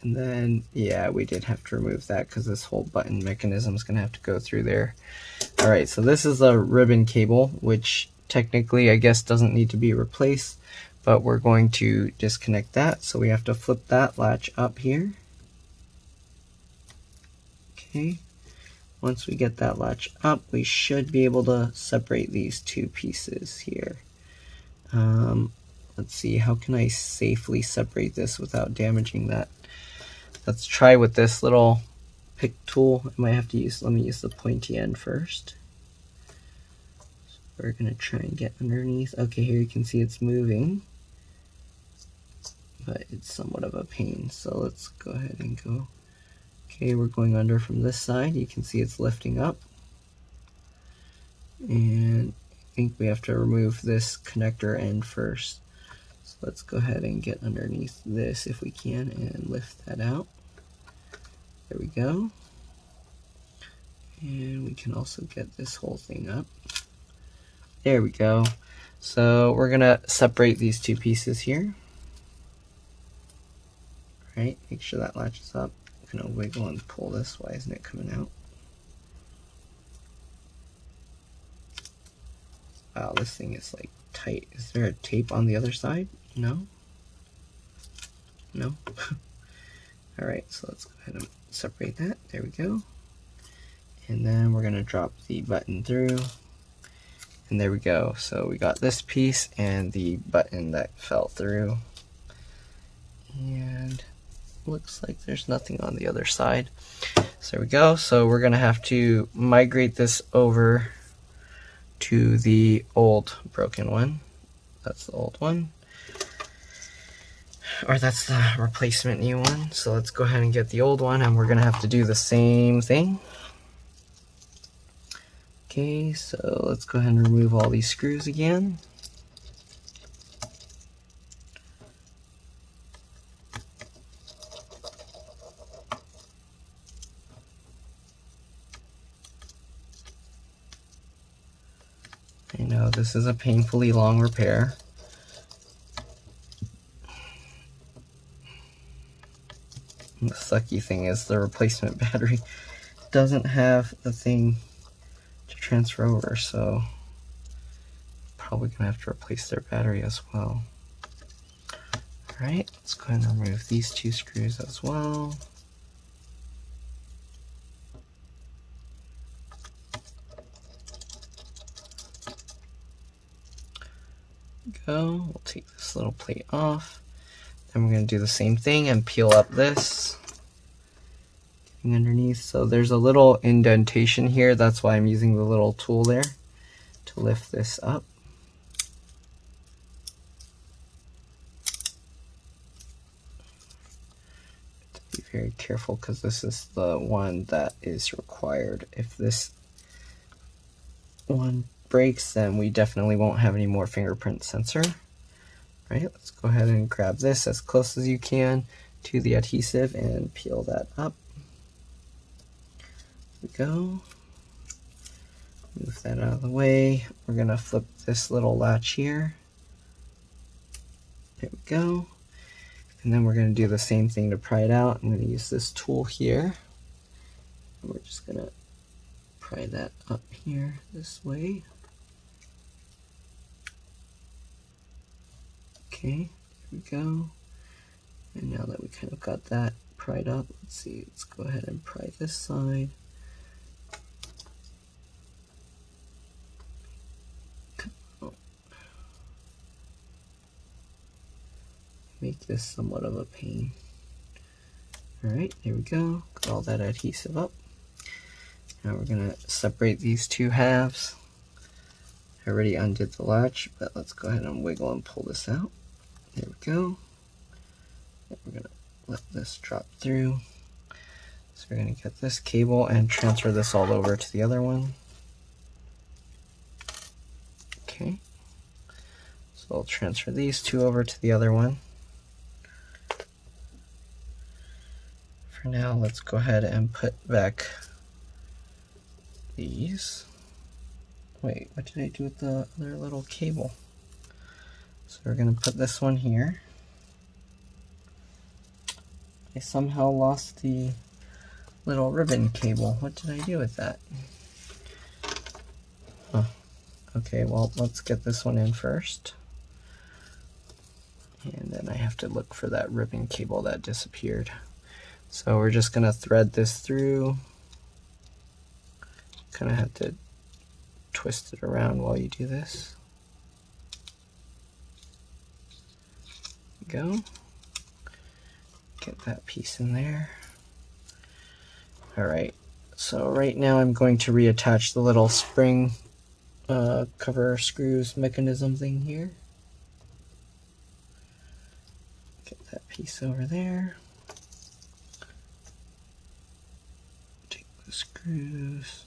And then, yeah, we did have to remove that because this whole button mechanism is going to have to go through there. Alright, so this is a ribbon cable, which technically I guess doesn't need to be replaced, but we're going to disconnect that. So we have to flip that latch up here. Okay, once we get that latch up, we should be able to separate these 2 pieces here. Let's see, how can I safely separate this without damaging that? Let's try with this little pick tool. I might have to use, let me use the pointy end first. So we're gonna try and get underneath. Okay, here you can see it's moving, but it's somewhat of a pain. So let's go ahead and go. Okay, we're going under from this side. You can see it's lifting up. And I think we have to remove this connector end first. So let's go ahead and get underneath this if we can and lift that out. There we go. And we can also get this whole thing up. There we go. So we're gonna separate these 2 pieces here. Right, make sure that latches up. I'm gonna wiggle and pull this. Why isn't it coming out? Wow, this thing is like tight. Is there a tape on the other side? No? No? Alright, so let's go ahead and separate that. There we go. And then we're gonna drop the button through. And there we go. So we got this piece and the button that fell through. And looks like there's nothing on the other side. So there we go. So we're gonna have to migrate this over to the old broken one. That's the old one. Or that's the replacement new one. So let's go ahead and get the old one, and we're gonna have to do the same thing. Okay, so let's go ahead and remove all these screws again. I know this is a painfully long repair. And the sucky thing is the replacement battery doesn't have the thing to transfer over, so probably gonna have to replace their battery as well. Alright, let's go ahead and remove these 2 screws as well. Go. We'll take this little plate off. Then we're going to do the same thing and peel up this. Getting underneath. So there's a little indentation here. That's why I'm using the little tool there to lift this up. Be very careful because this is the one that is required. If this one breaks, then we definitely won't have any more fingerprint sensor. Right, let's go ahead and grab this as close as you can to the adhesive and peel that up. There we go. Move that out of the way. We're going to flip this little latch here. There we go. And then we're going to do the same thing to pry it out. I'm going to use this tool here. And we're just going to pry that up here this way. Okay, there we go. And now that we kind of got that pried up, let's see, let's go ahead and pry this side. Make this somewhat of a pain. Alright, there we go. Got all that adhesive up. Now we're going to separate these two halves. I already undid the latch, but let's go ahead and wiggle and pull this out. There we go. And we're going to let this drop through. So we're going to get this cable and transfer this all over to the other one. Okay. So I'll transfer these two over to the other one. For now, let's go ahead and put back these. Wait, what did I do with the other little cable? So we're going to put this one here. I somehow lost the little ribbon cable. What did I do with that? Oh, okay, well, let's get this one in first. And then I have to look for that ribbon cable that disappeared. So we're just going to thread this through. Kind of have to twist it around while you do this. There we go. Get that piece in there. Alright, so right now I'm going to reattach the little spring cover screws mechanism thing here. Get that piece over there. Take the screws.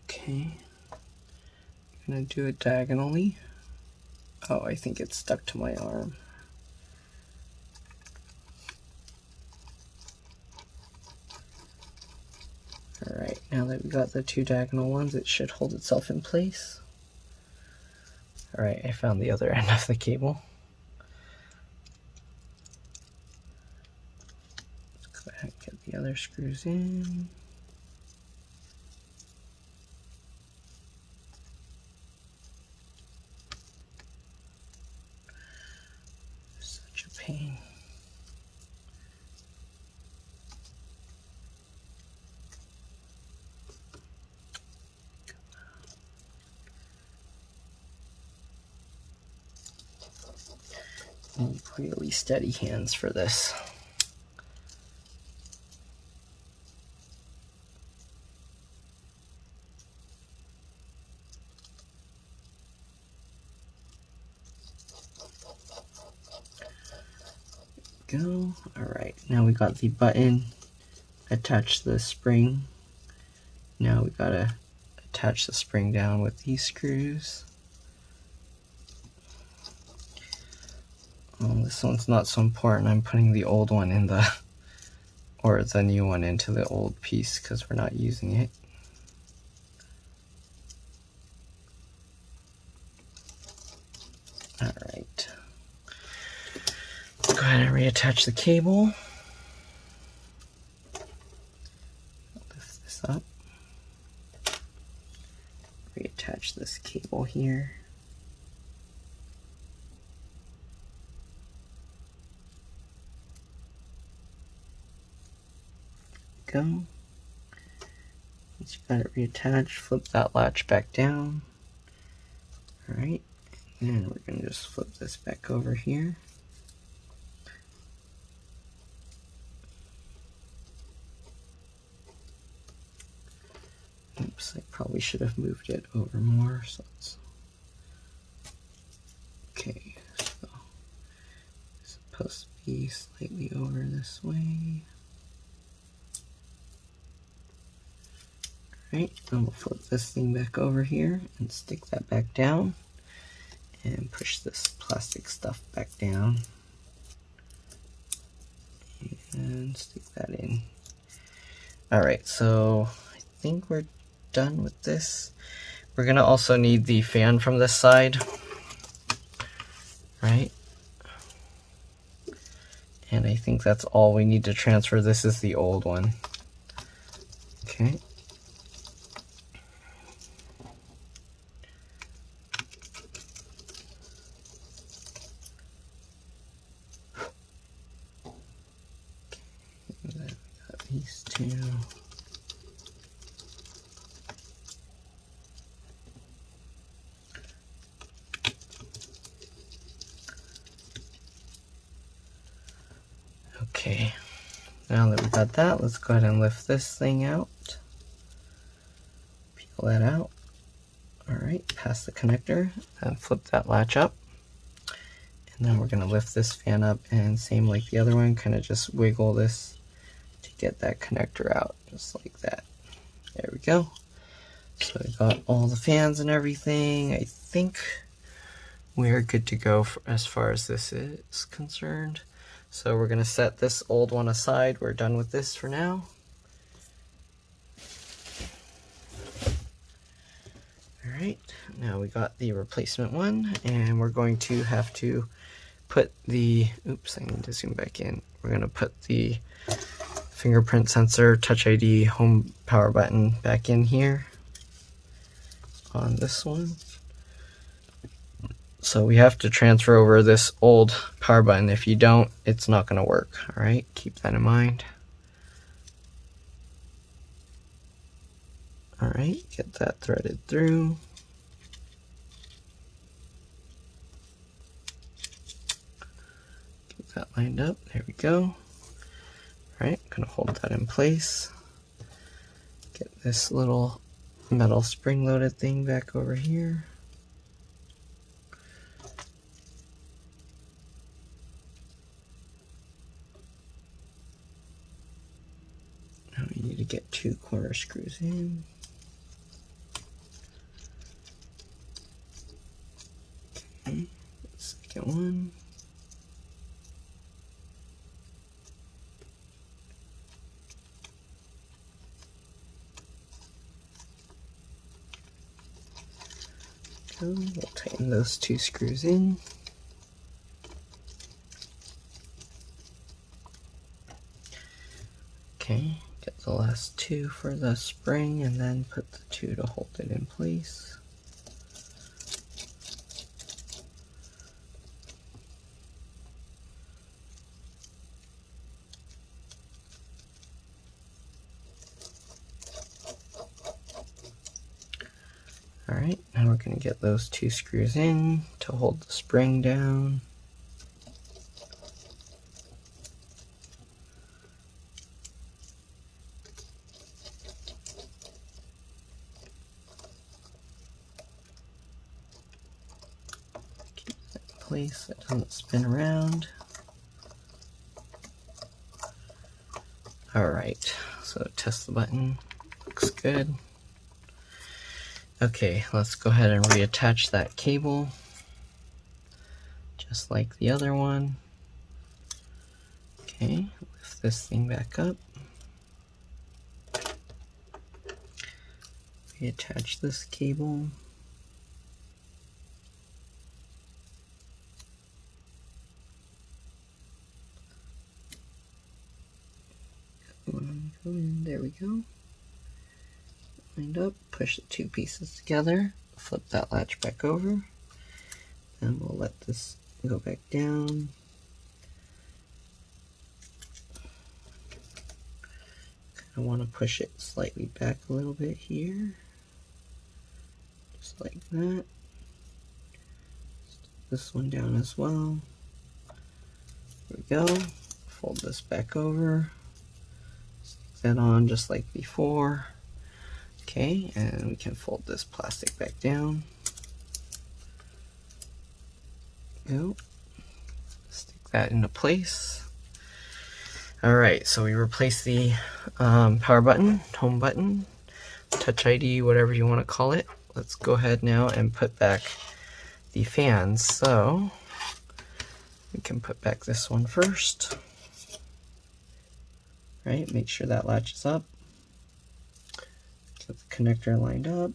Okay, I'm going to do it diagonally. Oh, I think it's stuck to my arm. Alright, now that we got the two diagonal ones, it should hold itself in place. Alright, I found the other end of the cable. Let's go ahead and get the other screws in. Such a pain. I need really steady hands for this. Go. Alright, now we got the button, attach the spring. Now we gotta attach the spring down with these screws. Oh, this one's not so important. I'm putting the old one in the, or the new one into the old piece because we're not using it. Alright. Go ahead and reattach the cable. Lift this up. Reattach this cable here. Go. Once you got it reattached, flip that latch back down. Alright, and we're going to just flip this back over here. Oops, I probably should have moved it over more. So it's okay. So it's supposed to be slightly over this way. Alright, then we'll flip this thing back over here and stick that back down and push this plastic stuff back down and stick that in. Alright, so I think we're done with this. We're gonna also need the fan from this side, right? And I think that's all we need to transfer. This is the old one. Okay. And then we got these two. Okay, now that we got that, let's go ahead and lift this thing out. Peel that out. Alright, past the connector, and flip that latch up. And then we're going to lift this fan up, and same like the other one, kind of just wiggle this to get that connector out, just like that. There we go. So we got all the fans and everything. I think we're good to go as far as this is concerned. So we're going to set this old one aside. We're done with this for now. Alright, now we got the replacement one, and we're going to have to put the, oops, I need to zoom back in. We're going to put the fingerprint sensor, Touch ID, home power button back in here on this one. So we have to transfer over this old power button. If you don't, it's not going to work. All right, keep that in mind. All right, get that threaded through. Get that lined up. There we go. All right, going to hold that in place. Get this little metal spring-loaded thing back over here. Now we need to get 2 corner screws in. Okay, second one. We'll tighten those 2 screws in. Okay, get the last 2 for the spring, and then put the 2 to hold it in place. Alright, now we're going to get those 2 screws in to hold the spring down. Keep that in place so it doesn't spin around. Alright, so test the button. Looks good. Okay, let's go ahead and reattach that cable, just like the other one. Okay, lift this thing back up. Reattach this cable. There we go. Lined up, push the 2 pieces together, flip that latch back over, and we'll let this go back down. Kind of want to push it slightly back a little bit here, just like that. Stick this one down as well. There we go. Fold this back over, stick that on just like before. Okay, and we can fold this plastic back down. Go. Stick that into place. Alright, so we replace the power button, home button, touch ID, whatever you want to call it. Let's go ahead now and put back the fans. So we can put back this one first. Right, make sure that latches up. Get the connector lined up.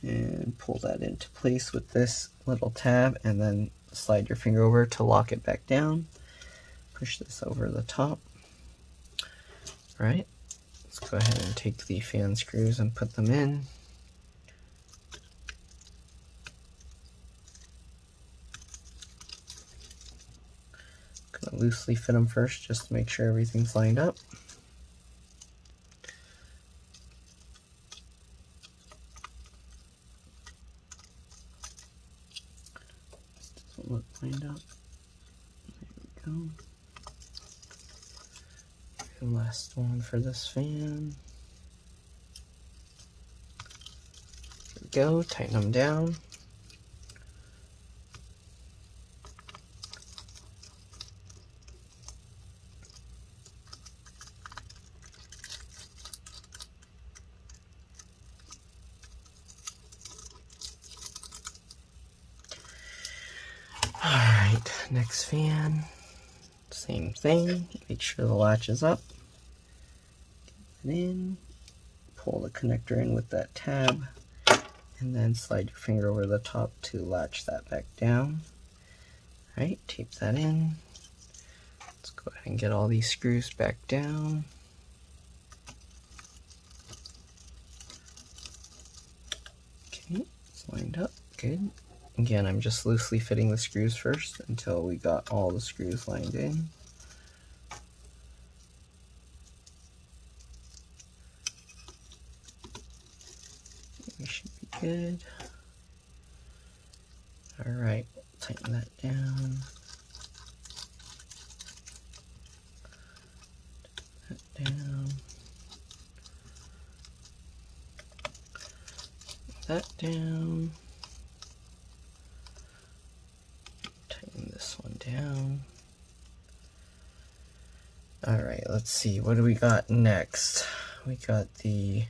And pull that into place with this little tab, and then slide your finger over to lock it back down. Push this over the top. All right, let's go ahead and take the fan screws and put them in. Gonna loosely fit them first just to make sure everything's lined up. This doesn't look lined up. There we go. And last one for this fan. There we go, tighten them down. Alright, next fan. Same thing, make sure the latch is up. Get it in, pull the connector in with that tab, and then slide your finger over the top to latch that back down. Alright, tape that in. Let's go ahead and get all these screws back down. Okay, it's lined up, good. Again, I'm just loosely fitting the screws first until we got all the screws lined in. We should be good. Alright, tighten that down. That down. That down. This one down. Alright, let's see, what do we got next? We got the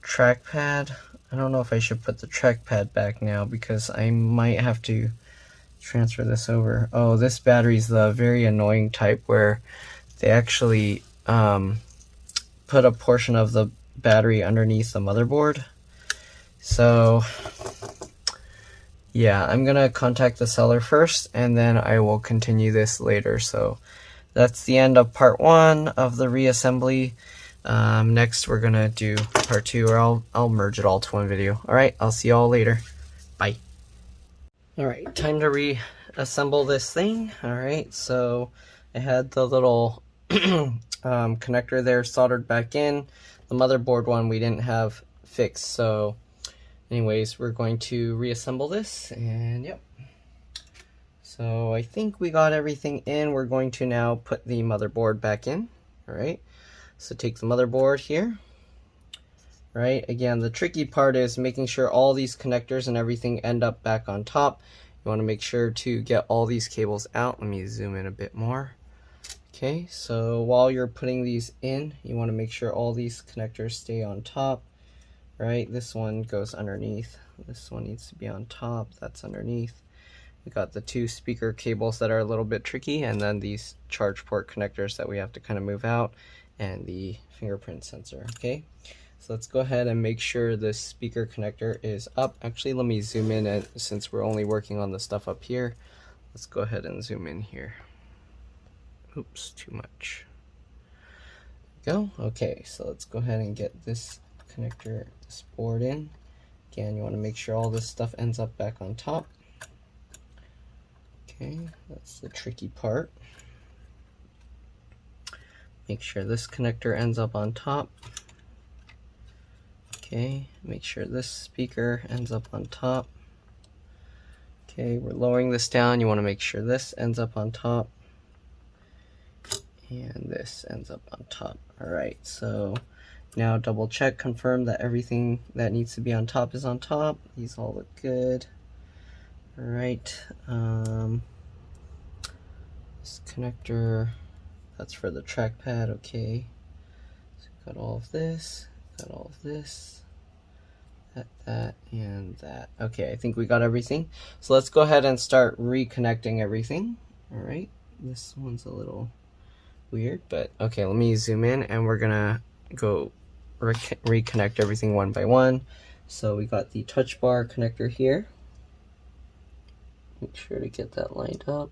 trackpad. I don't know if I should put the trackpad back now because I might have to transfer this over. Oh, this battery's the very annoying type where they actually put a portion of the battery underneath the motherboard. So yeah, I'm gonna contact the seller first and then I will continue this later. So that's the end of part 1 of the reassembly. Next we're gonna do part 2, or I'll merge it all to one video. Alright, I'll see y'all later. Bye. Alright, time to reassemble this thing. Alright, so I had the little connector there soldered back in. The motherboard one we didn't have fixed, so anyways, we're going to reassemble this, and yep. So I think we got everything in. We're going to now put the motherboard back in. Alright, so take the motherboard here. Right, again, the tricky part is making sure all these connectors and everything end up back on top. You want to make sure to get all these cables out. Let me zoom in a bit more. Okay, so while you're putting these in, you want to make sure all these connectors stay on top. Right, this one goes underneath, this one needs to be on top, that's underneath. We got the 2 speaker cables that are a little bit tricky, and then these charge port connectors that we have to kind of move out, and the fingerprint sensor. Okay, so let's go ahead and make sure this speaker connector is up. Actually, let me zoom in, and since we're only working on the stuff up here, let's go ahead and zoom in here. Oops, too much. There we go. Okay, so let's go ahead and get this connector, this board in. Again, you want to make sure all this stuff ends up back on top. Okay, that's the tricky part. Make sure this connector ends up on top. Okay, make sure this speaker ends up on top. Okay, we're lowering this down. You want to make sure this ends up on top. And this ends up on top. Alright, so Now double check, confirm that everything that needs to be on top is on top. These all look good. All right. This connector, that's for the trackpad. Okay. So got all of this. Got all of this. That, and that. Okay, I think we got everything. So let's go ahead and start reconnecting everything. All right. This one's a little weird, but okay. Let me zoom in, and we're gonna go reconnect everything one by one. So we got the touch bar connector here. Make sure to get that lined up.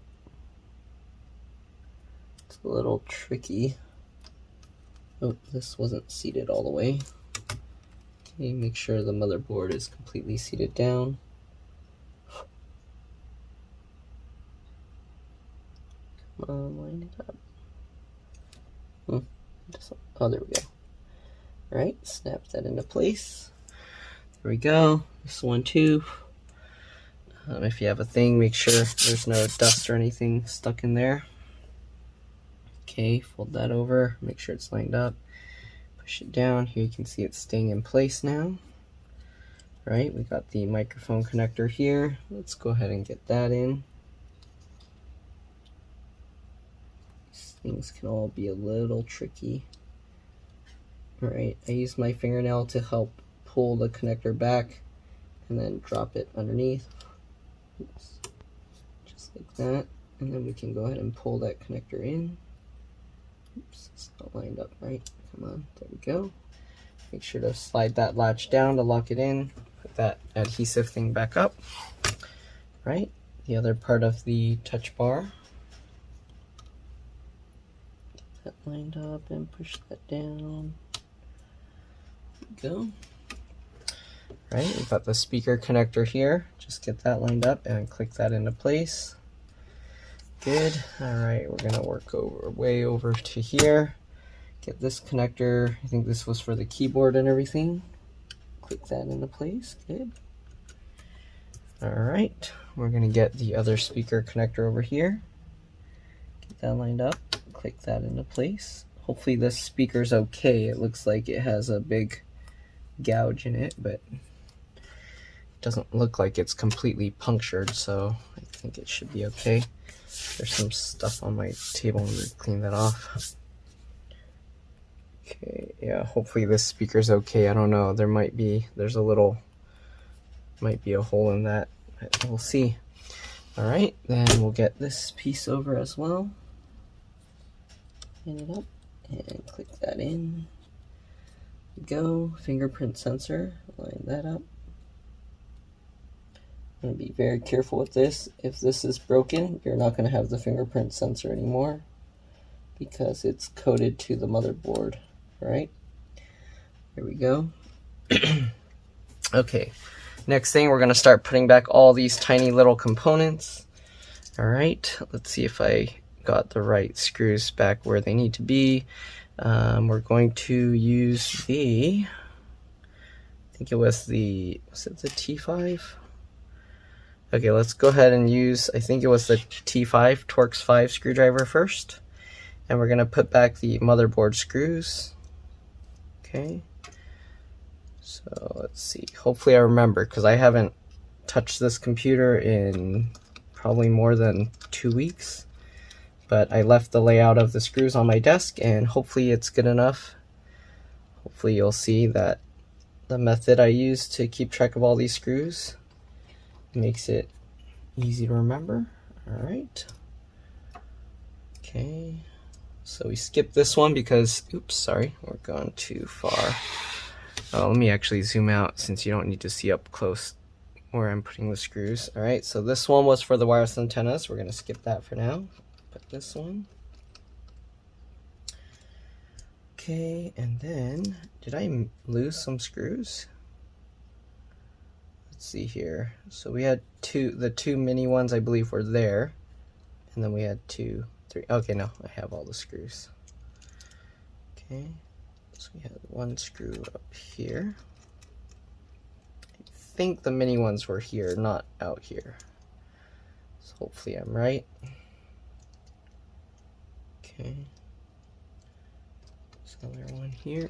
It's a little tricky. Oh, this wasn't seated all the way. Okay, make sure the motherboard is completely seated down. Come on, line it up. Oh, there we go. Alright, snap that into place. There we go. This one too. If you have a thing, make sure there's no dust or anything stuck in there. Okay, fold that over, make sure it's lined up. Push it down. Here you can see it's staying in place now. Right, we got the microphone connector here. Let's go ahead and get that in. These things can all be a little tricky. Alright, I use my fingernail to help pull the connector back and then drop it underneath. Oops. Just like that. And then we can go ahead and pull that connector in. Oops, it's not lined up right. Come on, there we go. Make sure to slide that latch down to lock it in. Put that adhesive thing back up. Right, the other part of the touch bar. Get that lined up and push that down. There we go. Right, we've got the speaker connector here. Just get that lined up and click that into place. Good. All right, we're gonna work way over to here. Get this connector. I think this was for the keyboard and everything. Click that into place. Good. All right, we're gonna get the other speaker connector over here. Get that lined up. Click that into place. Hopefully this speaker's okay. It looks like it has a big gouge in it, but doesn't look like it's completely punctured, so I think it should be okay. There's some stuff on my table. I'm gonna clean that off. Okay, yeah, hopefully this speaker's okay. I don't know, might be a hole in that, but we'll see. All right, then we'll get this piece over as well. Line it up and click that in. Go, fingerprint sensor, line that up. I'm going to be very careful with this. If this is broken, you're not going to have the fingerprint sensor anymore because it's coded to the motherboard. All right, here we go. Okay, next thing, we're going to start putting back all these tiny little components. All right, let's see if I got the right screws back where they need to be. We're going to use the, I think it was the T5? Okay, let's go ahead and use, I think it was the T5, Torx 5 screwdriver first. And we're gonna put back the motherboard screws. Okay, so let's see, hopefully I remember, because I haven't touched this computer in probably more than 2 weeks. But I left the layout of the screws on my desk, and hopefully it's good enough. Hopefully you'll see that the method I use to keep track of all these screws makes it easy to remember. All right. Okay, so we skipped this one because, oops, sorry, we're going too far. Let me actually zoom out since you don't need to see up close where I'm putting the screws. All right, so this one was for the wireless antennas. We're gonna skip that for now. Put this one. Okay, and then, did I lose some screws? Let's see here. So we had the two mini ones, I believe, were there. And then we had 2, 3. Okay, no, I have all the screws. Okay, so we had one screw up here. I think the mini ones were here, not out here. So hopefully I'm right. Okay. There's another one here.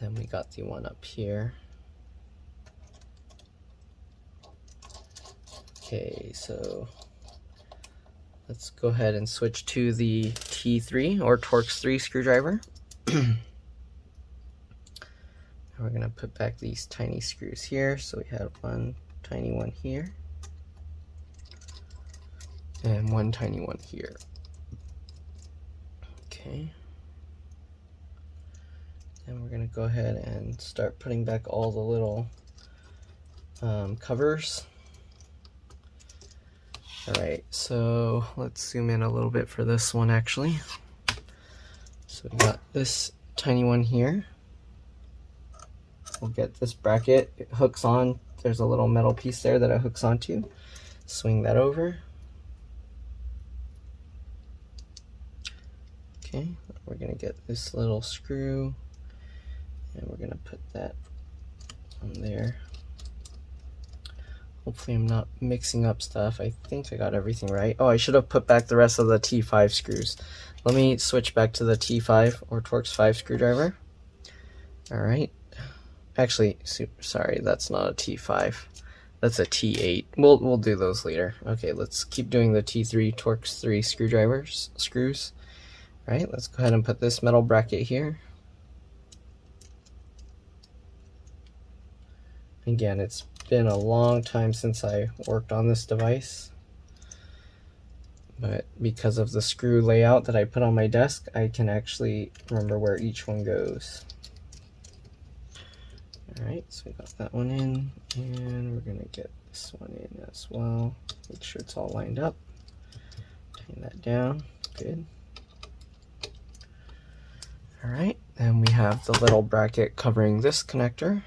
Then we got the one up here. Okay, so let's go ahead and switch to the T3 or Torx 3 screwdriver. We're going to put back these tiny screws here. So we have one tiny one here and one tiny one here. Okay. And we're going to go ahead and start putting back all the little covers. Alright, so let's zoom in a little bit for this one actually. So we got this tiny one here. We'll get this bracket, it hooks on, there's a little metal piece there that it hooks onto. Swing that over. Okay, we're gonna get this little screw and we're gonna put that on there. Hopefully I'm not mixing up stuff. I think I got everything right. Oh, I should have put back the rest of the T5 screws. Let me switch back to the T5 or Torx 5 screwdriver. Alright. Actually, sorry, that's not a T5. That's a T8. We'll do those later. Okay, let's keep doing the T3 Torx 3 screws. Alright, let's go ahead and put this metal bracket here. Again, it's been a long time since I worked on this device, but because of the screw layout that I put on my desk, I can actually remember where each one goes. Alright, so we got that one in, and we're going to get this one in as well. Make sure it's all lined up. Tighten that down. Good. Alright, then we have the little bracket covering this connector.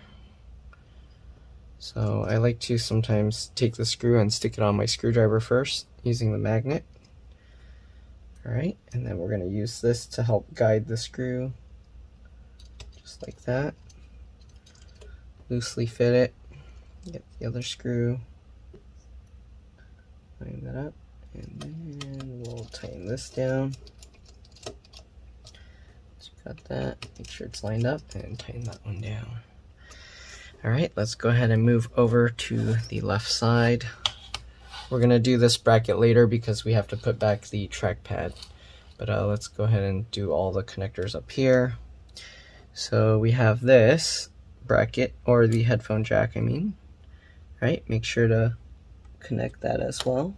So I like to sometimes take the screw and stick it on my screwdriver first using the magnet. Alright, and then we're going to use this to help guide the screw, just like that. Loosely fit it, get the other screw, line that up, and then we'll tighten this down. So got that, make sure it's lined up, and tighten that one down. Alright, let's go ahead and move over to the left side. We're going to do this bracket later because we have to put back the trackpad. But let's go ahead and do all the connectors up here. So we have this bracket, or the headphone jack, I mean. Alright, make sure to connect that as well.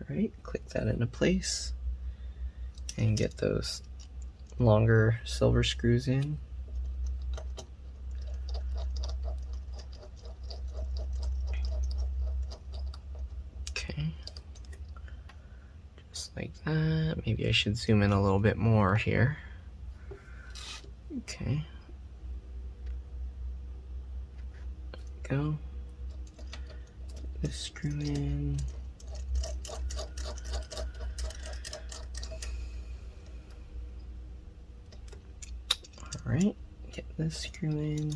Alright, click that into place. And get those longer silver screws in. Like that. Maybe I should zoom in a little bit more here. Okay. There we go. Get this screw in. Alright, get this screw in.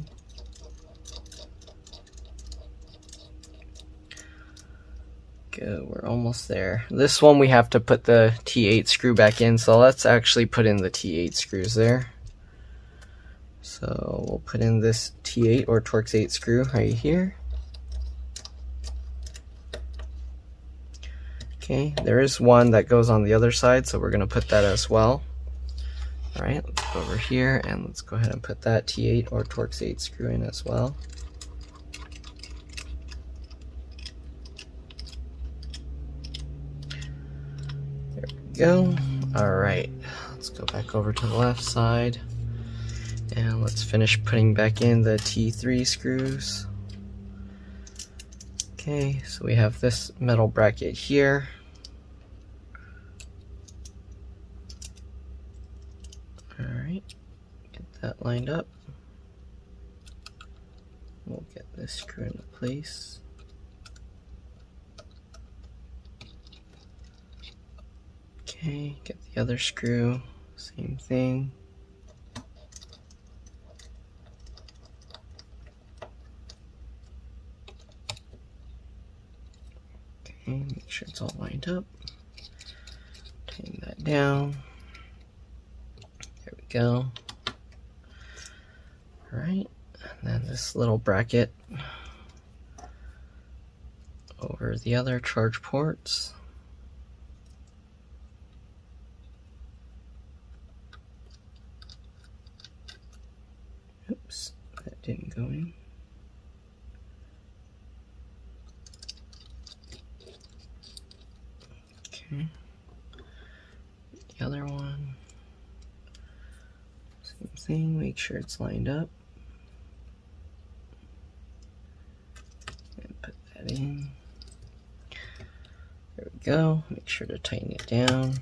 Go, we're almost there. This one we have to put the T8 screw back in, so let's actually put in the T8 screws there. So we'll put in this T8 or Torx 8 screw right here. Okay, there is one that goes on the other side, so we're going to put that as well. Alright, let's go over here and let's go ahead and put that T8 or Torx 8 screw in as well. Go. Alright, let's go back over to the left side and let's finish putting back in the T3 screws. Okay, so we have this metal bracket here. Alright, get that lined up. We'll get this screw into place. Okay, get the other screw, same thing. Okay, make sure it's all lined up. Tighten that down. There we go. Alright, and then this little bracket over the other charge ports. Oops, that didn't go in. Okay. The other one, same thing, make sure it's lined up. And put that in. There we go, make sure to tighten it down.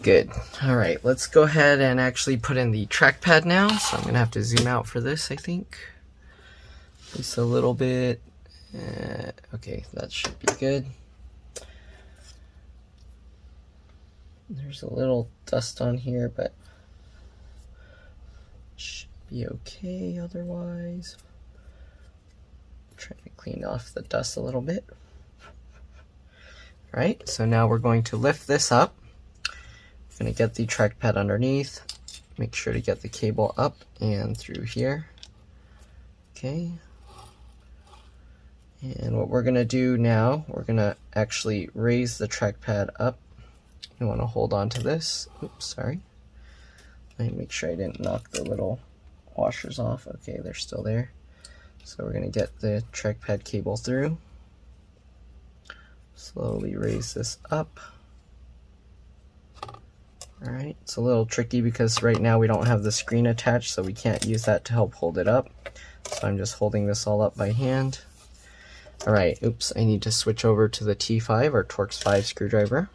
Good. Alright, let's go ahead and actually put in the trackpad now. So I'm going to have to zoom out for this, I think. Just a little bit. Okay, that should be good. There's a little dust on here, but should be okay otherwise. I'm trying to clean off the dust a little bit. Alright, so now we're going to lift this up. I'm going to get the trackpad underneath. Make sure to get the cable up and through here. Okay. And what we're going to do now, we're going to actually raise the trackpad up. You want to hold on to this. Oops, sorry. Let me make sure I didn't knock the little washers off. Okay, they're still there. So we're going to get the trackpad cable through. Slowly raise this up. Alright, it's a little tricky because right now we don't have the screen attached, so we can't use that to help hold it up. So I'm just holding this all up by hand. Alright, oops, I need to switch over to the T5 or Torx 5 screwdriver.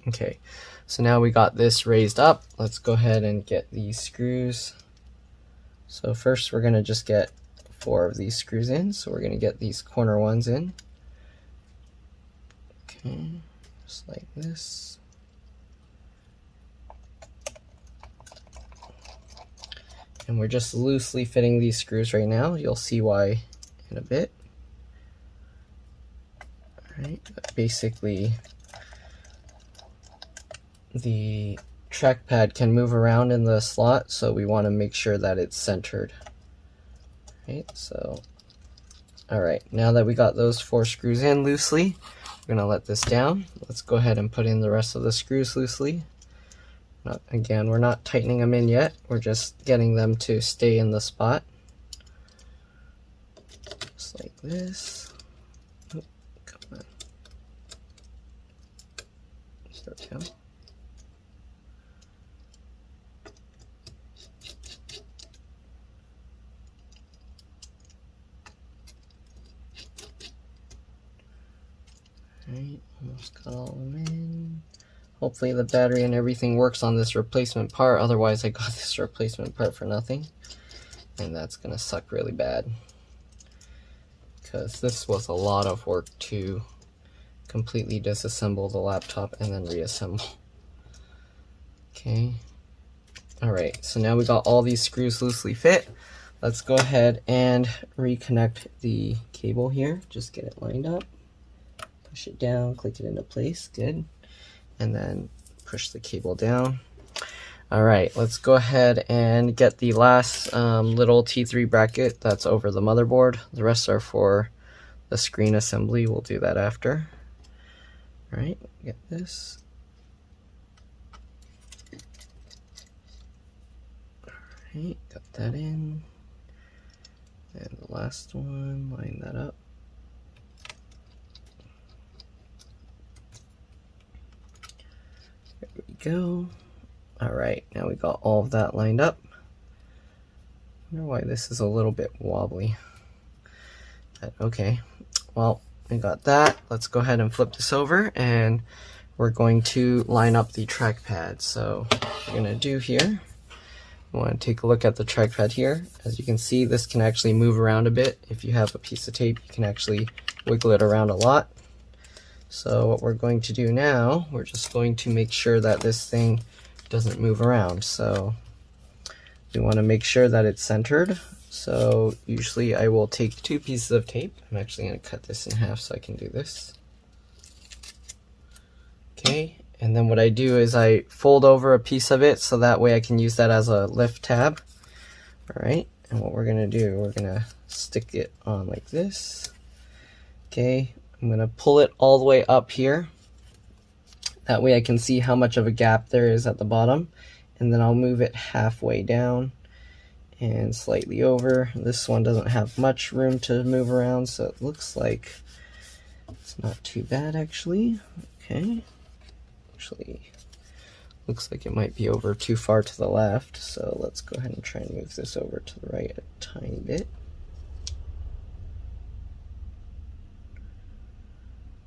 Okay, so now we got this raised up. Let's go ahead and get these screws. So first we're going to just get 4 of these screws in. So we're going to get these corner ones in. Okay, just like this. And we're just loosely fitting these screws right now. You'll see why in a bit. Alright, basically the trackpad can move around in the slot, so we want to make sure that it's centered. Right, so alright, now that we got those 4 screws in loosely, we're going to let this down. Let's go ahead and put in the rest of the screws loosely. Again, we're not tightening them in yet, we're just getting them to stay in the spot. Just like this. Oh, come on. There we go. Alright, almost got all of them in. Hopefully the battery and everything works on this replacement part, otherwise I got this replacement part for nothing. And that's going to suck really bad. Because this was a lot of work to completely disassemble the laptop and then reassemble. Okay. Alright, so now we got all these screws loosely fit. Let's go ahead and reconnect the cable here. Just get it lined up. Push it down, click it into place. Good. And then push the cable down. Alright, let's go ahead and get the last little T3 bracket that's over the motherboard. The rest are for the screen assembly. We'll do that after. Alright, get this. Alright, got that in. And the last one, line that up. There we go. Alright, now we got all of that lined up. I wonder why this is a little bit wobbly. But okay, well, we got that. Let's go ahead and flip this over and we're going to line up the trackpad. So what we're going to do here, we want to take a look at the trackpad here. As you can see, this can actually move around a bit. If you have a piece of tape, you can actually wiggle it around a lot. So what we're going to do now, we're just going to make sure that this thing doesn't move around. So we want to make sure that it's centered. So usually I will take 2 pieces of tape. I'm actually going to cut this in half so I can do this. Okay, And then what I do is I fold over a piece of it so that way I can use that as a lift tab. All right, and what we're gonna do, we're gonna stick it on like this. Okay, I'm gonna pull it all the way up here. That way I can see how much of a gap there is at the bottom. And then I'll move it halfway down and slightly over. This one doesn't have much room to move around, so it looks like it's not too bad actually. Okay, actually looks like it might be over too far to the left, so let's go ahead and try and move this over to the right a tiny bit.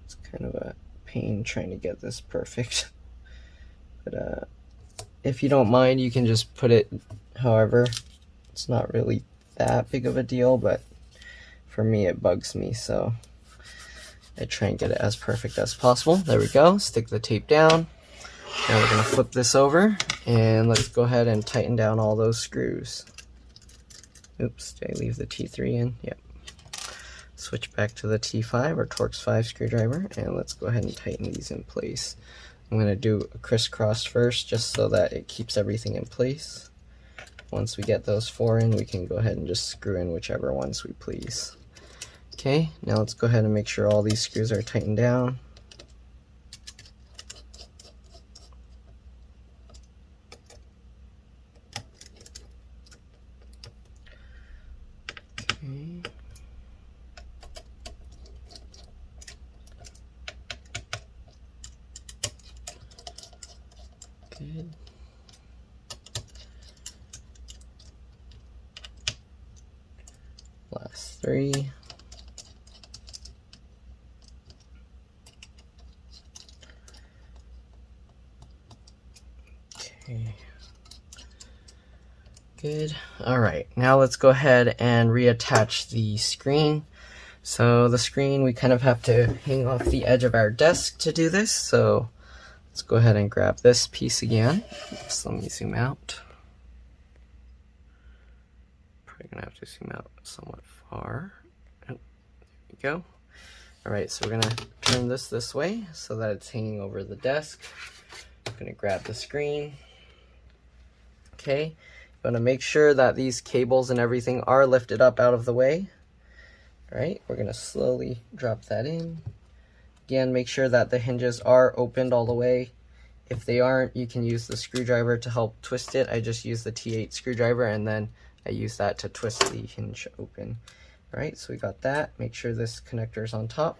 It's kind of a pain trying to get this perfect, but if you don't mind, you can just put it however. It's not really that big of a deal, but for me it bugs me, so I try and get it as perfect as possible. There we go. Stick the tape down. Now we're going to flip this over, and let's go ahead and tighten down all those screws. Oops, did I leave the T3 in? Yep. Switch back to the T5 or Torx 5 screwdriver, and let's go ahead and tighten these in place. I'm going to do a crisscross first just so that it keeps everything in place. Once we get those 4 in, we can go ahead and just screw in whichever ones we please. Okay, now let's go ahead and make sure all these screws are tightened down. Okay. Good. Last 3. Okay. Good. All right, now let's go ahead and reattach the screen. So the screen, we kind of have to hang off the edge of our desk to do this. So let's go ahead and grab this piece again. Oops, let me zoom out. Probably gonna have to zoom out somewhat far. Oh, there we go. All right, so we're gonna turn this way so that it's hanging over the desk. I'm gonna grab the screen. Okay, you wanna make sure that these cables and everything are lifted up out of the way. All right, we're gonna slowly drop that in. Again, make sure that the hinges are opened all the way. If they aren't, you can use the screwdriver to help twist it. I just use the T8 screwdriver and then I use that to twist the hinge open. All right, so we got that. Make sure this connector is on top.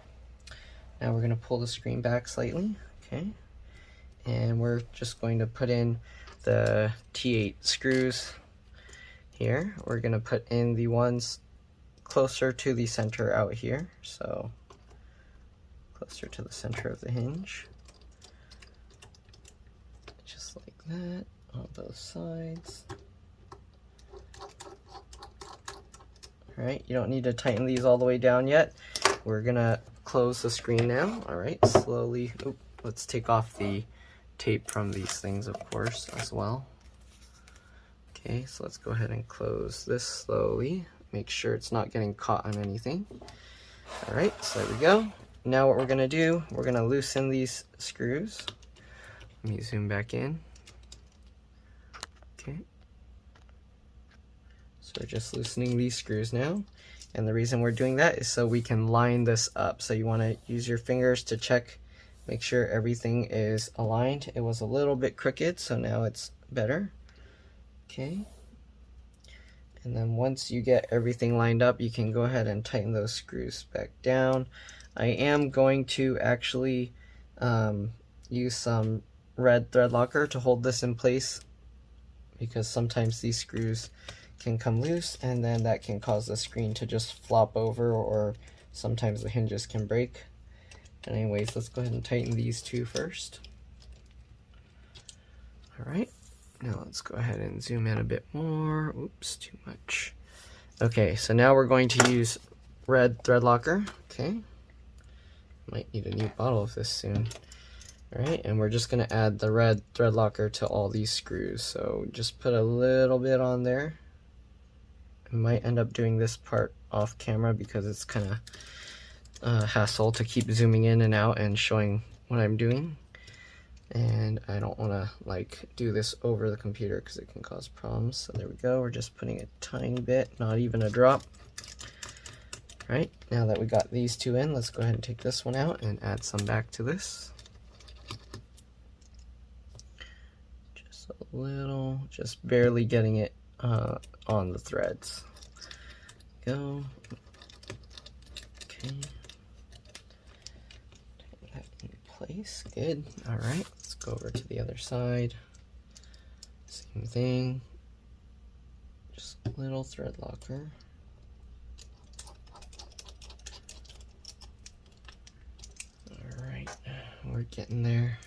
Now we're gonna pull the screen back slightly, okay? And we're just going to put in the T8 screws here. We're gonna put in the ones closer to the center out here, so closer to the center of the hinge. Just like that on both sides. Alright, you don't need to tighten these all the way down yet. We're gonna close the screen now. Alright, slowly. Oop, let's take off the tape from these things, of course, as well. Okay, so let's go ahead and close this slowly. Make sure it's not getting caught on anything. Alright, so there we go. Now what we're gonna do, we're gonna loosen these screws. Let me zoom back in. Okay. So we're just loosening these screws now. And the reason we're doing that is so we can line this up. So you wanna use your fingers to check, make sure everything is aligned. It was a little bit crooked, so now it's better. Okay. And then once you get everything lined up, you can go ahead and tighten those screws back down. I am going to actually use some red thread locker to hold this in place because sometimes these screws can come loose and then that can cause the screen to just flop over, or sometimes the hinges can break. And anyways, let's go ahead and tighten these two first. All right. Now let's go ahead and zoom in a bit more. Oops, too much. Okay, so now we're going to use red thread locker. Okay, might need a new bottle of this soon. All right, and we're just gonna add the red thread locker to all these screws. So just put a little bit on there. I might end up doing this part off camera because it's kind of a hassle to keep zooming in and out and showing what I'm doing. And I don't want to like do this over the computer because it can cause problems. So there we go. We're just putting a tiny bit, not even a drop. All right, now that we got these two in, let's go ahead and take this one out and add some back to this. Just a little, just barely getting it on the threads. Go. Okay. Tighten that in place. Good. All right, let's go over to the other side. Same thing. Just a little thread locker. All right, we're getting there.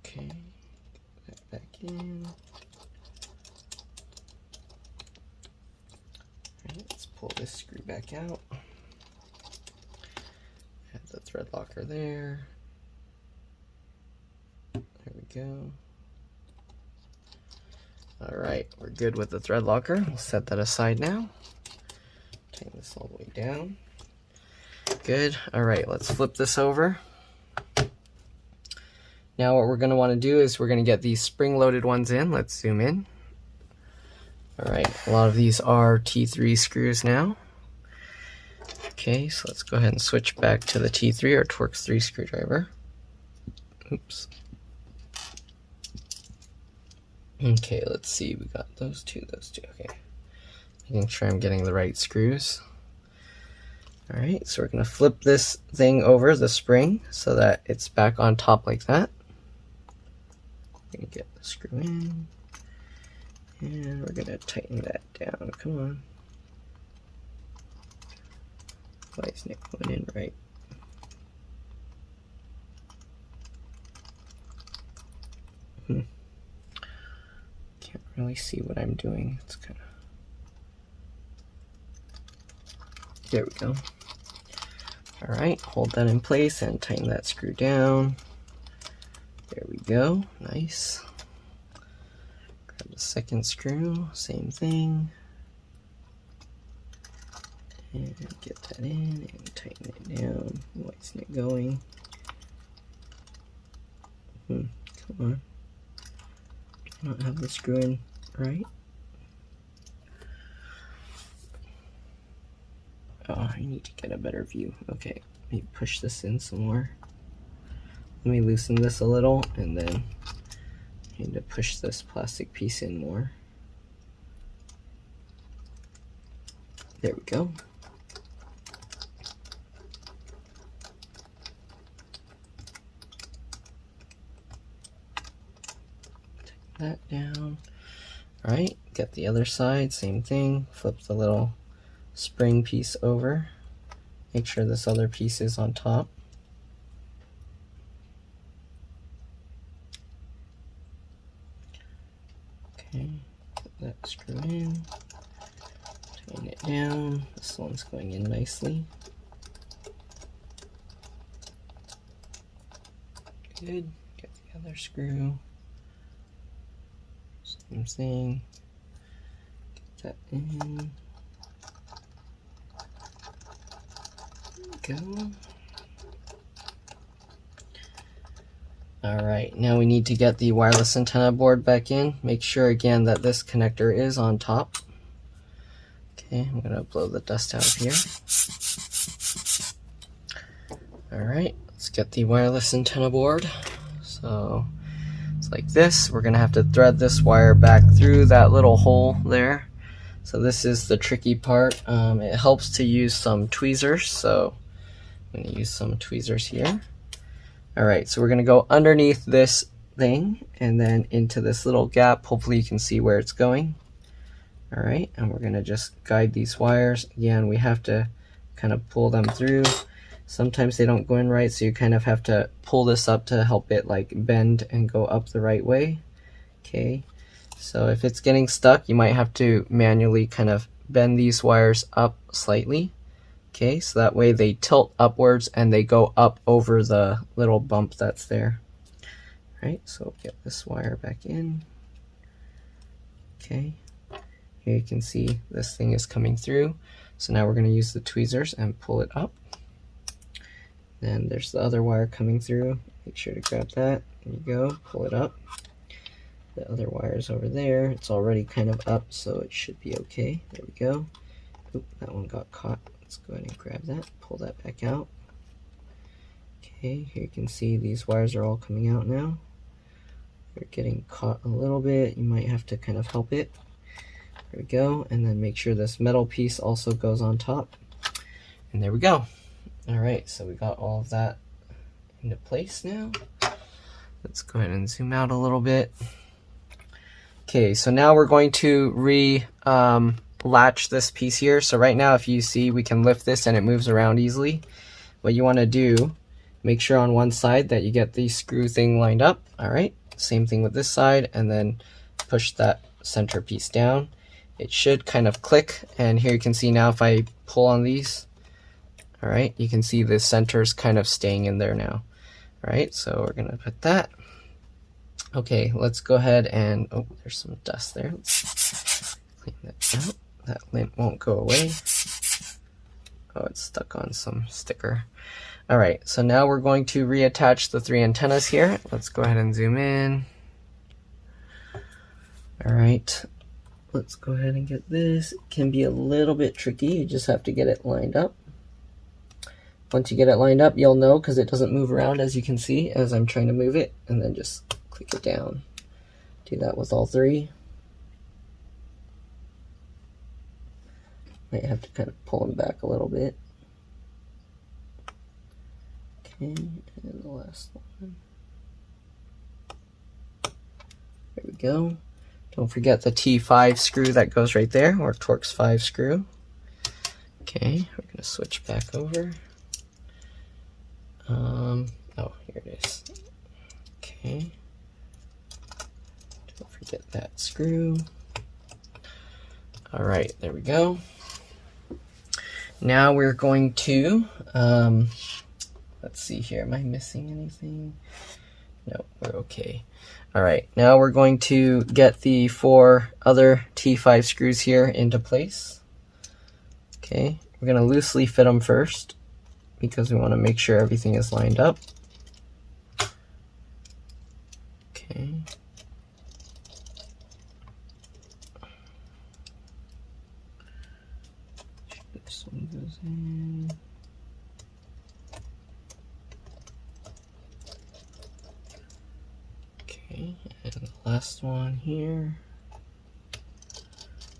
Okay, get that back in. Alright, let's pull this screw back out. Add the thread locker there. There we go. Alright, we're good with the thread locker. We'll set that aside now. Tighten this all the way down. Good. Alright, let's flip this over. Now what we're going to want to do is we're going to get these spring-loaded ones in. Let's zoom in. Alright, a lot of these are T3 screws now. Okay, so let's go ahead and switch back to the T3 or Torx 3 screwdriver. Oops. Okay, let's see. We got those two. Okay. Making sure I'm getting the right screws. Alright, so we're going to flip this thing over, the spring, so that it's back on top like that. We're going to get the screw in. And we're going to tighten that down. Come on. Why isn't it going in right? Can't really see what I'm doing. It's kind of... There we go. Alright, hold that in place and tighten that screw down. There we go. Nice. Grab the second screw, same thing. And get that in and tighten it down. Why isn't it going? Come on. I don't have the screw in right. Oh, I need to get a better view. Okay, let me push this in some more. Let me loosen this a little, and then I need to push this plastic piece in more. There we go. Take that down. Alright, get the other side, same thing. Flip the little spring piece over. Make sure this other piece is on top. Okay, put that screw in, tighten it down. This one's going in nicely. Good. Get the other screw. Same thing. Get that in. Go. Alright, now we need to get the wireless antenna board back in. Make sure again that this connector is on top. Okay, I'm going to blow the dust out of here. Alright, let's get the wireless antenna board. So it's like this. We're going to have to thread this wire back through that little hole there. So this is the tricky part. It helps to use some tweezers, so I'm going to use some tweezers here. Alright, so we're going to go underneath this thing and then into this little gap. Hopefully you can see where it's going. Alright, and we're going to just guide these wires. Again, we have to kind of pull them through. Sometimes they don't go in right, so you kind of have to pull this up to help it like bend and go up the right way. Okay, so if it's getting stuck, you might have to manually kind of bend these wires up slightly. Okay, so that way they tilt upwards and they go up over the little bump that's there. Right, so get this wire back in. Okay, here you can see this thing is coming through. So now we're going to use the tweezers and pull it up. Then there's the other wire coming through. Make sure to grab that. There you go. Pull it up. The other wire's over there. It's already kind of up, so it should be okay. There we go. Oop, that one got caught. Let's go ahead and grab that. Pull that back out. Okay, here you can see these wires are all coming out now. They're getting caught a little bit. You might have to kind of help it. There we go. And then make sure this metal piece also goes on top. And there we go. All right, so we got all of that into place now. Let's go ahead and zoom out a little bit. Okay, so now we're going to latch this piece here. So right now, if you see, we can lift this and it moves around easily. What you want to do, make sure on one side that you get the screw thing lined up. All right, same thing with this side, and then push that center piece down. It should kind of click, and here you can see now if I pull on these, all right, you can see the center's kind of staying in there now. All right, so we're gonna put that. Okay, let's go ahead and, oh, there's some dust there. Let's clean that out. That lint won't go away. Oh, it's stuck on some sticker. All right, so now we're going to reattach the 3 antennas here. Let's go ahead and zoom in. All right, let's go ahead and get this. It can be a little bit tricky. You just have to get it lined up. Once you get it lined up, you'll know because it doesn't move around, as you can see, as I'm trying to move it, and then just click it down. Do that with all 3. Might have to kind of pull them back a little bit. Okay, and the last one. There we go. Don't forget the T5 screw that goes right there, or Torx 5 screw. Okay, we're going to switch back over. Oh, here it is. Okay. Don't forget that screw. All right, there we go. Now we're going to, let's see here, am I missing anything? No, we're okay. All right, now we're going to get the 4 other T5 screws here into place. Okay, we're gonna loosely fit them first because we wanna make sure everything is lined up. Okay. This one goes in. Okay, and the last one here.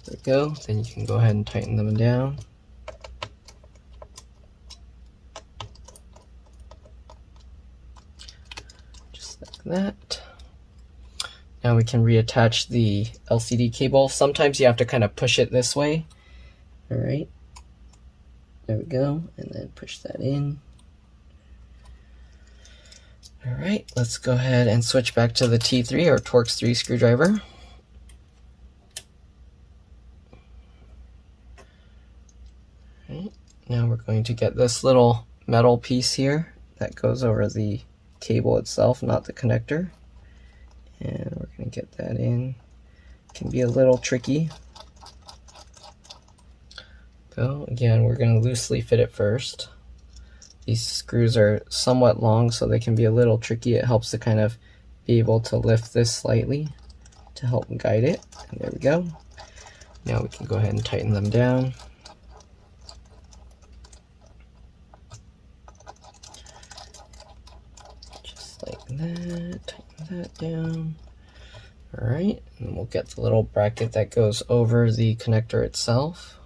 There we go. Then you can go ahead and tighten them down. Just like that. Now we can reattach the LCD cable. Sometimes you have to kind of push it this way. All right. There we go. And then push that in. All right, let's go ahead and switch back to the T3 or Torx 3 screwdriver. All right, now we're going to get this little metal piece here that goes over the cable itself, not the connector. And we're going to get that in. It can be a little tricky. Go again, we're going to loosely fit it first. These screws are somewhat long, so they can be a little tricky. It helps to kind of be able to lift this slightly to help guide it. And there we go. Now we can go ahead and tighten them down. Just like that. Tighten that down. All right, and we'll get the little bracket that goes over the connector itself.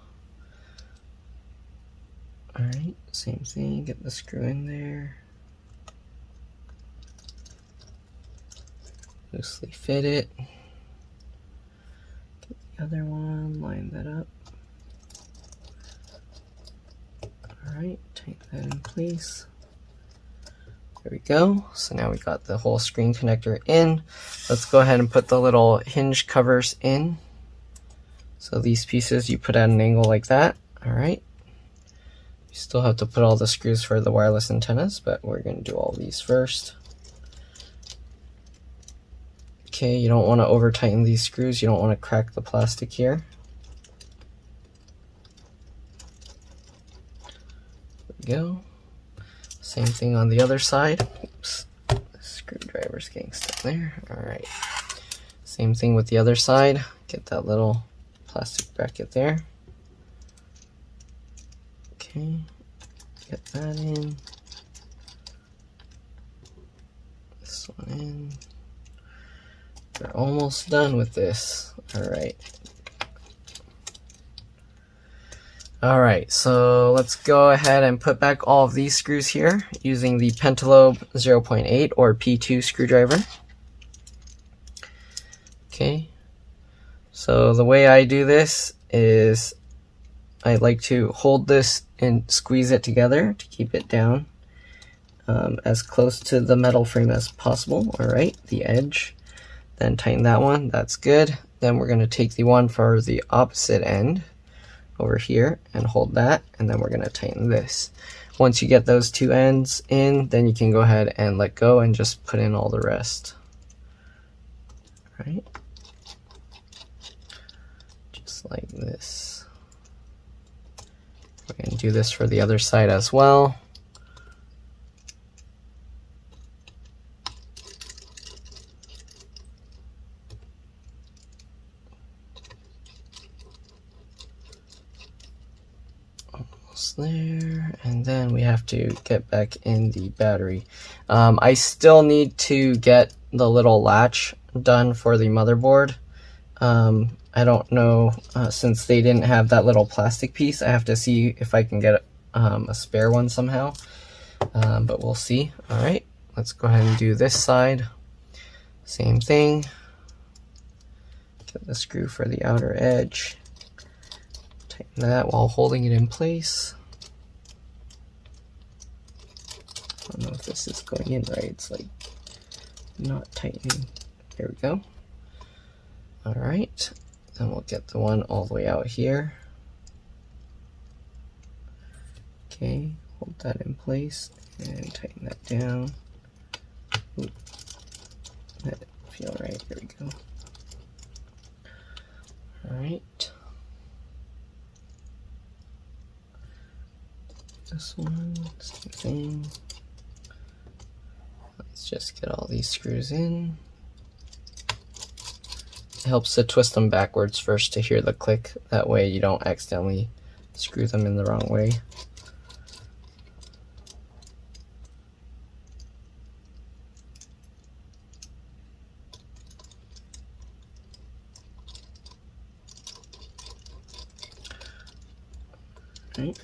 All right, same thing, get the screw in there. Loosely fit it. Get the other one, line that up. All right, take that in place. There we go. So now we got the whole screen connector in. Let's go ahead and put the little hinge covers in. So these pieces you put at an angle like that. All right. You still have to put all the screws for the wireless antennas, but we're going to do all these first. Okay, you don't want to over tighten these screws. You don't want to crack the plastic here. There we go. Same thing on the other side. Oops, the screwdriver's getting stuck there. All right. Same thing with the other side. Get that little plastic bracket there. Okay, get that in. This one in. We're almost done with this. All right. All right, so let's go ahead and put back all of these screws here using the Pentalobe 0.8 or P2 screwdriver. Okay, so the way I do this is I like to hold this and squeeze it together to keep it down as close to the metal frame as possible. All right, the edge. Then tighten that one, that's good. Then we're gonna take the one for the opposite end over here and hold that, and then we're gonna tighten this. Once you get those two ends in, then you can go ahead and let go and just put in all the rest. All right. Just like this. We're gonna do this for the other side as well. There, and then we have to get back in the battery. I still need to get the little latch done for the motherboard. I don't know, since they didn't have that little plastic piece, I have to see if I can get a spare one somehow, but we'll see. All right, let's go ahead and do this side. Same thing. Get the screw for the outer edge. Tighten that while holding it in place. I don't know if this is going in right. It's like not tightening. There we go. All right. Then we'll get the one all the way out here. Okay. Hold that in place and tighten that down. Ooh. That didn't feel right. There we go. All right. This one, same thing. Let's just get all these screws in. It helps to twist them backwards first to hear the click. That way you don't accidentally screw them in the wrong way. Right.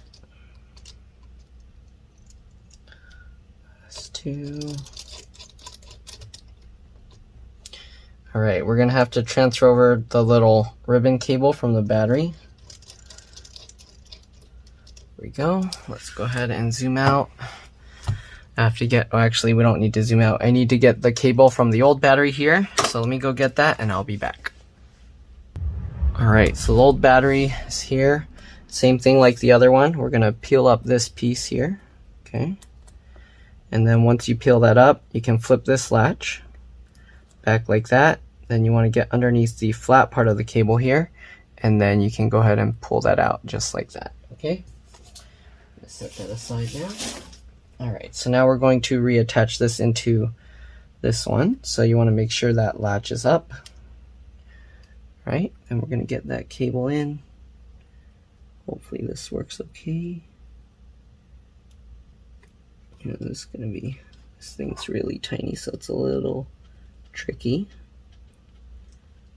All right, we're gonna have to transfer over the little ribbon cable from the battery. There we go. Let's go ahead and zoom out. I have to get, oh, actually we don't need to zoom out. I need to get the cable from the old battery here. So let me go get that and I'll be back. All right, so the old battery is here. Same thing like the other one. We're gonna peel up this piece here, okay? And then once you peel that up, you can flip this latch back like that. Then you want to get underneath the flat part of the cable here, and then you can go ahead and pull that out just like that, okay? Let's set that aside now. All right, so now we're going to reattach this into this one. So you want to make sure that latch is up, right? And we're going to get that cable in. Hopefully this works okay. You know, this thing's really tiny, so it's a little tricky.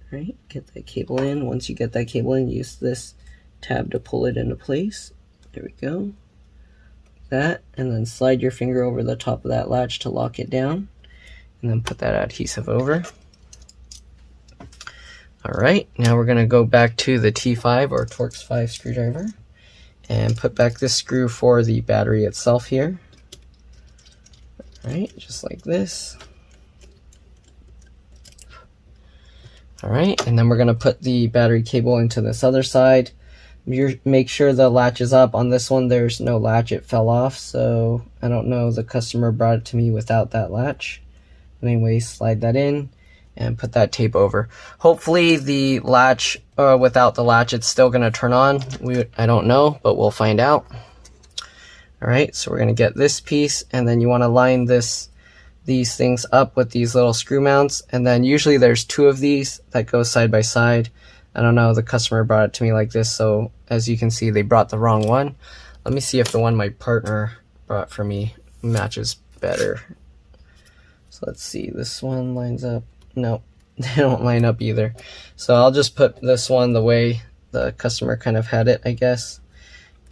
Right, get that cable in. Once you get that cable in, use this tab to pull it into place. There we go. That, and then slide your finger over the top of that latch to lock it down, and then put that adhesive over. All right, now we're gonna go back to the T5 or Torx 5 screwdriver and put back this screw for the battery itself here. All right, just like this. All right, and then we're gonna put the battery cable into this other side. Make sure the latch is up. On this one, there's no latch, it fell off, so I don't know, the customer brought it to me without that latch. Anyway, slide that in and put that tape over. Hopefully the latch, without the latch, it's still gonna turn on. I don't know, but we'll find out. All right, so we're going to get this piece, and then you want to line these things up with these little screw mounts, and then usually there's 2 of these that go side by side. I don't know, the customer brought it to me like this, so as you can see, they brought the wrong one. Let me see if the one my partner brought for me matches better. So let's see, this one lines up. No, they don't line up either. So I'll just put this one the way the customer kind of had it, I guess.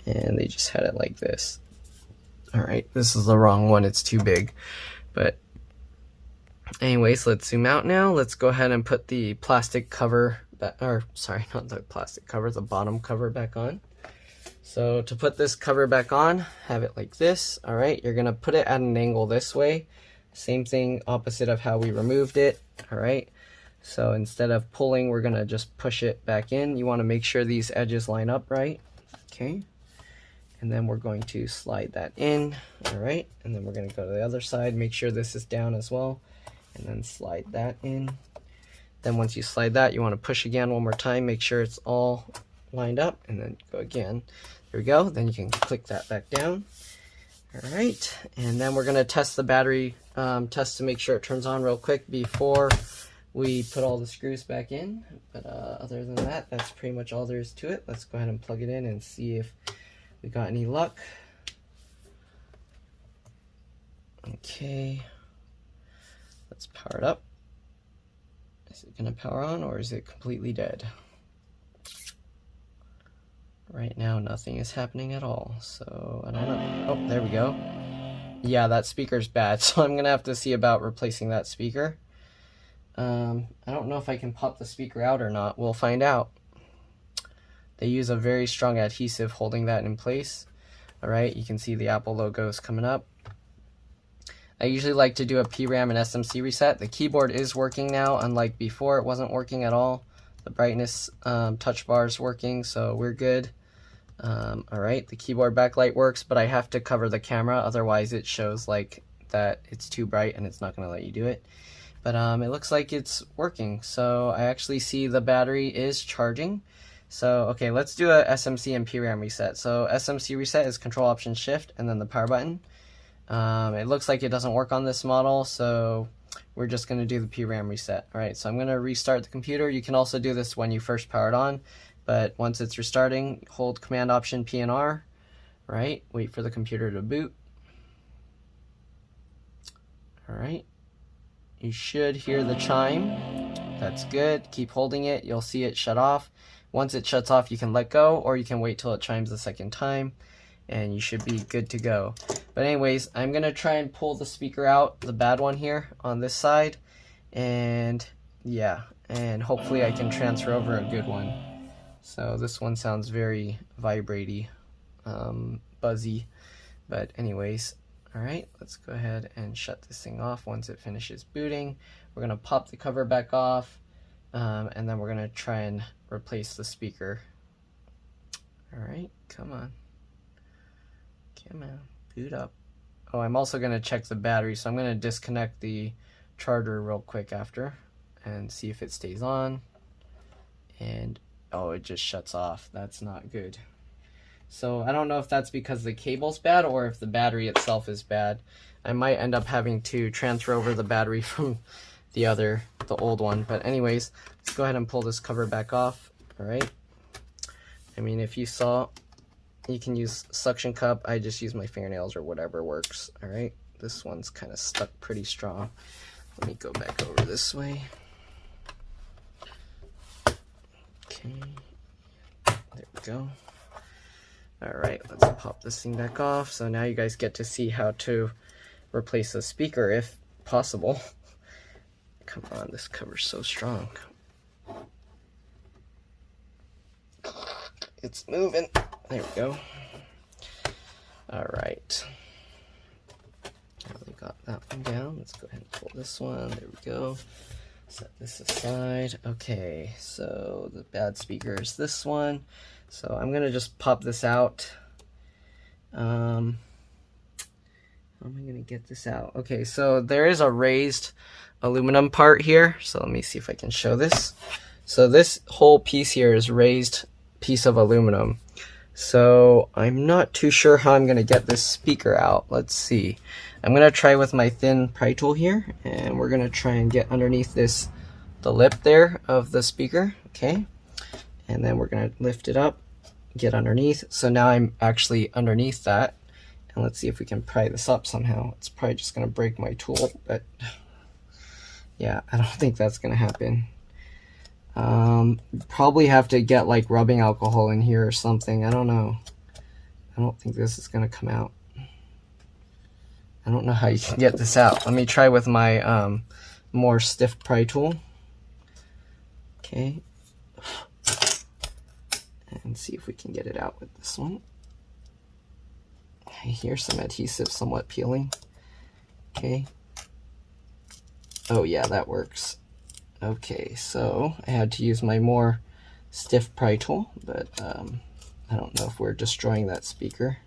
And they just had it like this. All right, this is the wrong one, it's too big. But anyways, let's zoom out now. Let's go ahead and put the plastic cover back, or sorry, not the plastic cover, the bottom cover back on. So to put this cover back on, have it like this. All right, you're gonna put it at an angle this way. Same thing, opposite of how we removed it. All right, so instead of pulling, we're gonna just push it back in. You wanna make sure these edges line up right. Okay. And then we're going to slide that in. All right, and then we're going to go to the other side, make sure this is down as well, and then slide that in. Then once you slide that, you want to push again one more time, make sure it's all lined up, and then go again. There we go. Then you can click that back down. All right, and then we're going to test the battery, test to make sure it turns on real quick before we put all the screws back in. But other than that, that's pretty much all there is to it. Let's go ahead and plug it in and see if we got any luck. Okay, let's power it up. Is it gonna power on, or is it completely dead? Right now nothing is happening at all, so I don't know. Oh, there we go. Yeah, that speaker's bad, so I'm gonna have to see about replacing that speaker. I don't know if I can pop the speaker out or not. We'll find out. They use a very strong adhesive holding that in place. All right, you can see the Apple logos coming up. I usually like to do a PRAM and SMC reset. The keyboard is working now, unlike before it wasn't working at all. The brightness touch bar is working, so we're good. All right, the keyboard backlight works, but I have to cover the camera, otherwise it shows like that it's too bright and it's not gonna let you do it. But it looks like it's working. So I actually see the battery is charging. So, okay, let's do a SMC and PRAM reset. So SMC reset is Control Option Shift and then the power button. It looks like it doesn't work on this model, so we're just going to do the PRAM reset. All right, so I'm going to restart the computer. You can also do this when you first power it on, but once it's restarting, hold Command Option P and R, right? Wait for the computer to boot. All right, you should hear the chime. That's good. Keep holding it. You'll see it shut off. Once it shuts off, you can let go, or you can wait till it chimes the second time, and you should be good to go. But anyways, I'm going to try and pull the speaker out, the bad one here on this side, and yeah, and hopefully I can transfer over a good one. So this one sounds very vibraty, buzzy, but anyways, all right, let's go ahead and shut this thing off once it finishes booting. We're going to pop the cover back off, and then we're going to try and replace the speaker. All right, come on, boot up. Oh, I'm also going to check the battery, so I'm going to disconnect the charger real quick after and see if it stays on. And oh, it just shuts off. That's not good. So I don't know if that's because the cable's bad or if the battery itself is bad. I might end up having to transfer over the battery from the old one. But anyways, let's go ahead and pull this cover back off. All right. I mean, if you saw, you can use suction cup. I just use my fingernails or whatever works. All right. This one's kind of stuck pretty strong. Let me go back over this way. Okay. There we go. All right, let's pop this thing back off. So now you guys get to see how to replace the speaker if possible. Come on, this cover's so strong. It's moving. There we go. All right. Now we got that one down. Let's go ahead and pull this one. There we go. Set this aside. Okay, so the bad speaker is this one. So I'm gonna just pop this out. How am I gonna get this out? Okay, so there is a raised aluminum part here. So let me see if I can show this. So this whole piece here is raised piece of aluminum. So I'm not too sure how I'm gonna get this speaker out. Let's see. I'm gonna try with my thin pry tool here, and we're gonna try and get underneath the lip there of the speaker, okay? And then we're gonna lift it up, get underneath. So now I'm actually underneath that, and let's see if we can pry this up somehow. It's probably just gonna break my tool, but yeah, I don't think that's gonna happen. Probably have to get like rubbing alcohol in here or something. I don't know. I don't think this is gonna come out. I don't know how you can get this out. Let me try with my more stiff pry tool. Okay. And see if we can get it out with this one. I hear some adhesive somewhat peeling. Okay. Oh yeah, that works. Okay, so I had to use my more stiff pry tool, but I don't know if we're destroying that speaker.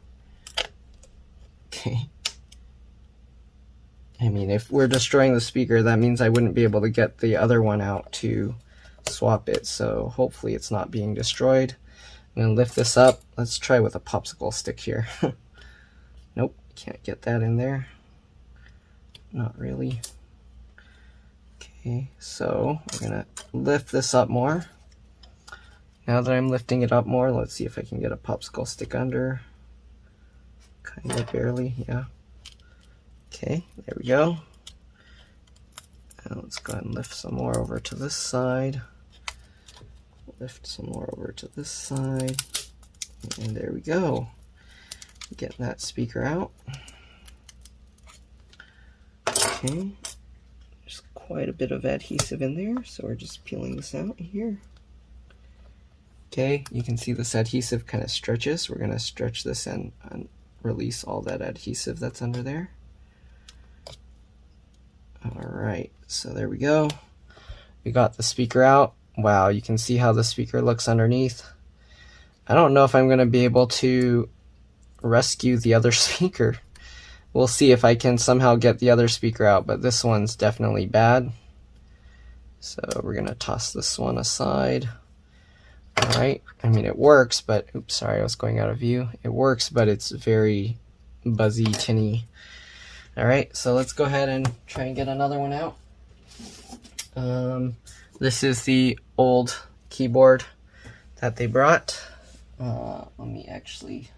Okay. I mean, if we're destroying the speaker, that means I wouldn't be able to get the other one out to swap it, so hopefully it's not being destroyed. I'm going to lift this up. Let's try with a popsicle stick here. Nope, can't get that in there. Not really. Okay, so we're going to lift this up more. Now that I'm lifting it up more, let's see if I can get a popsicle stick under. Kind of barely, yeah. Okay, there we go. Now let's go ahead and lift some more over to this side. Lift some more over to this side. And there we go. Getting that speaker out. Okay. There's quite a bit of adhesive in there, so we're just peeling this out here. Okay, you can see this adhesive kind of stretches. We're going to stretch this and release all that adhesive that's under there. Alright, so there we go. We got the speaker out. Wow, you can see how the speaker looks underneath. I don't know if I'm going to be able to rescue the other speaker. We'll see if I can somehow get the other speaker out, but this one's definitely bad. So we're going to toss this one aside. Alright, I mean it works, but oops, sorry, I was going out of view. It works, but it's very buzzy, tinny. Alright, so let's go ahead and try and get another one out. This is the old keyboard that they brought. Let me actually,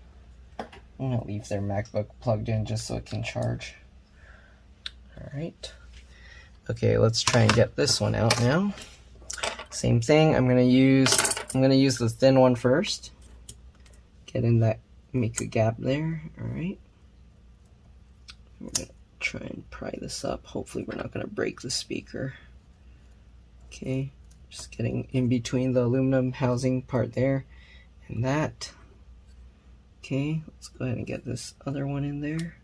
I'm gonna leave their MacBook plugged in just so it can charge. Alright. Okay, let's try and get this one out now. Same thing, I'm gonna use the thin one first. Get in that, make a gap there. Alright. We're gonna try and pry this up. Hopefully we're not gonna break the speaker. Okay, just getting in between the aluminum housing part there and that. Okay, let's go ahead and get this other one in there.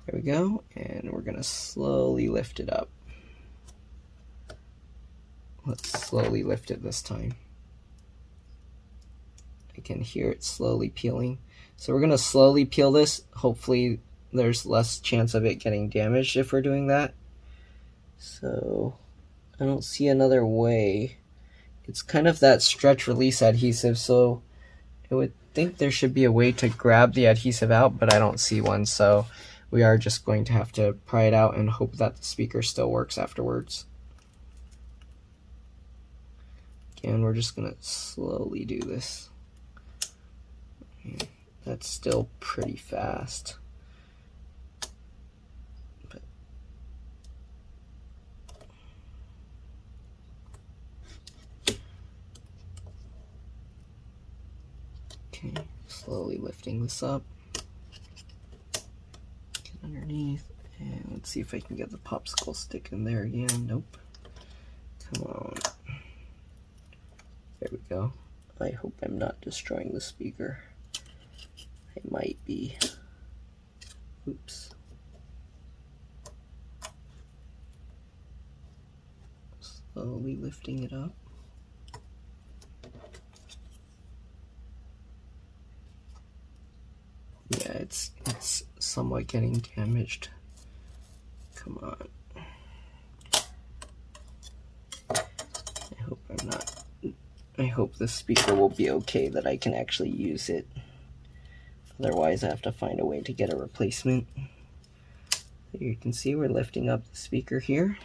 There we go, and we're gonna slowly lift it up. Let's slowly lift it this time. I can hear it slowly peeling. So we're gonna slowly peel this. Hopefully there's less chance of it getting damaged if we're doing that. So I don't see another way. It's kind of that stretch release adhesive, so I would think there should be a way to grab the adhesive out, but I don't see one, so we are just going to have to pry it out and hope that the speaker still works afterwards. Again, we're just gonna slowly do this. That's still pretty fast. Okay, slowly lifting this up. Get underneath, and let's see if I can get the popsicle stick in there again. Nope. Come on. There we go. I hope I'm not destroying the speaker. I might be. Oops. Slowly lifting it up. Yeah, it's somewhat getting damaged. Come on. I hope I'm not. I hope this speaker will be okay that I can actually use it. Otherwise, I have to find a way to get a replacement. You can see we're lifting up the speaker here.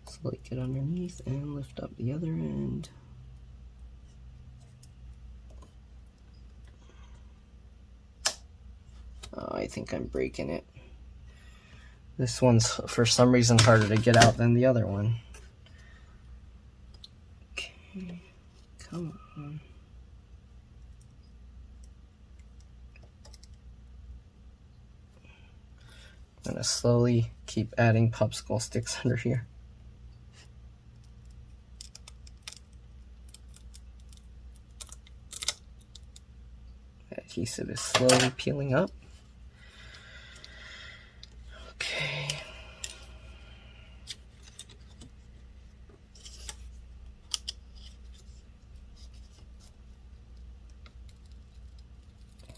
Slowly get underneath and lift up the other end. Oh, I think I'm breaking it. This one's for some reason harder to get out than the other one. Okay, come on. I'm gonna slowly keep adding popsicle sticks under here. The adhesive is slowly peeling up. Okay.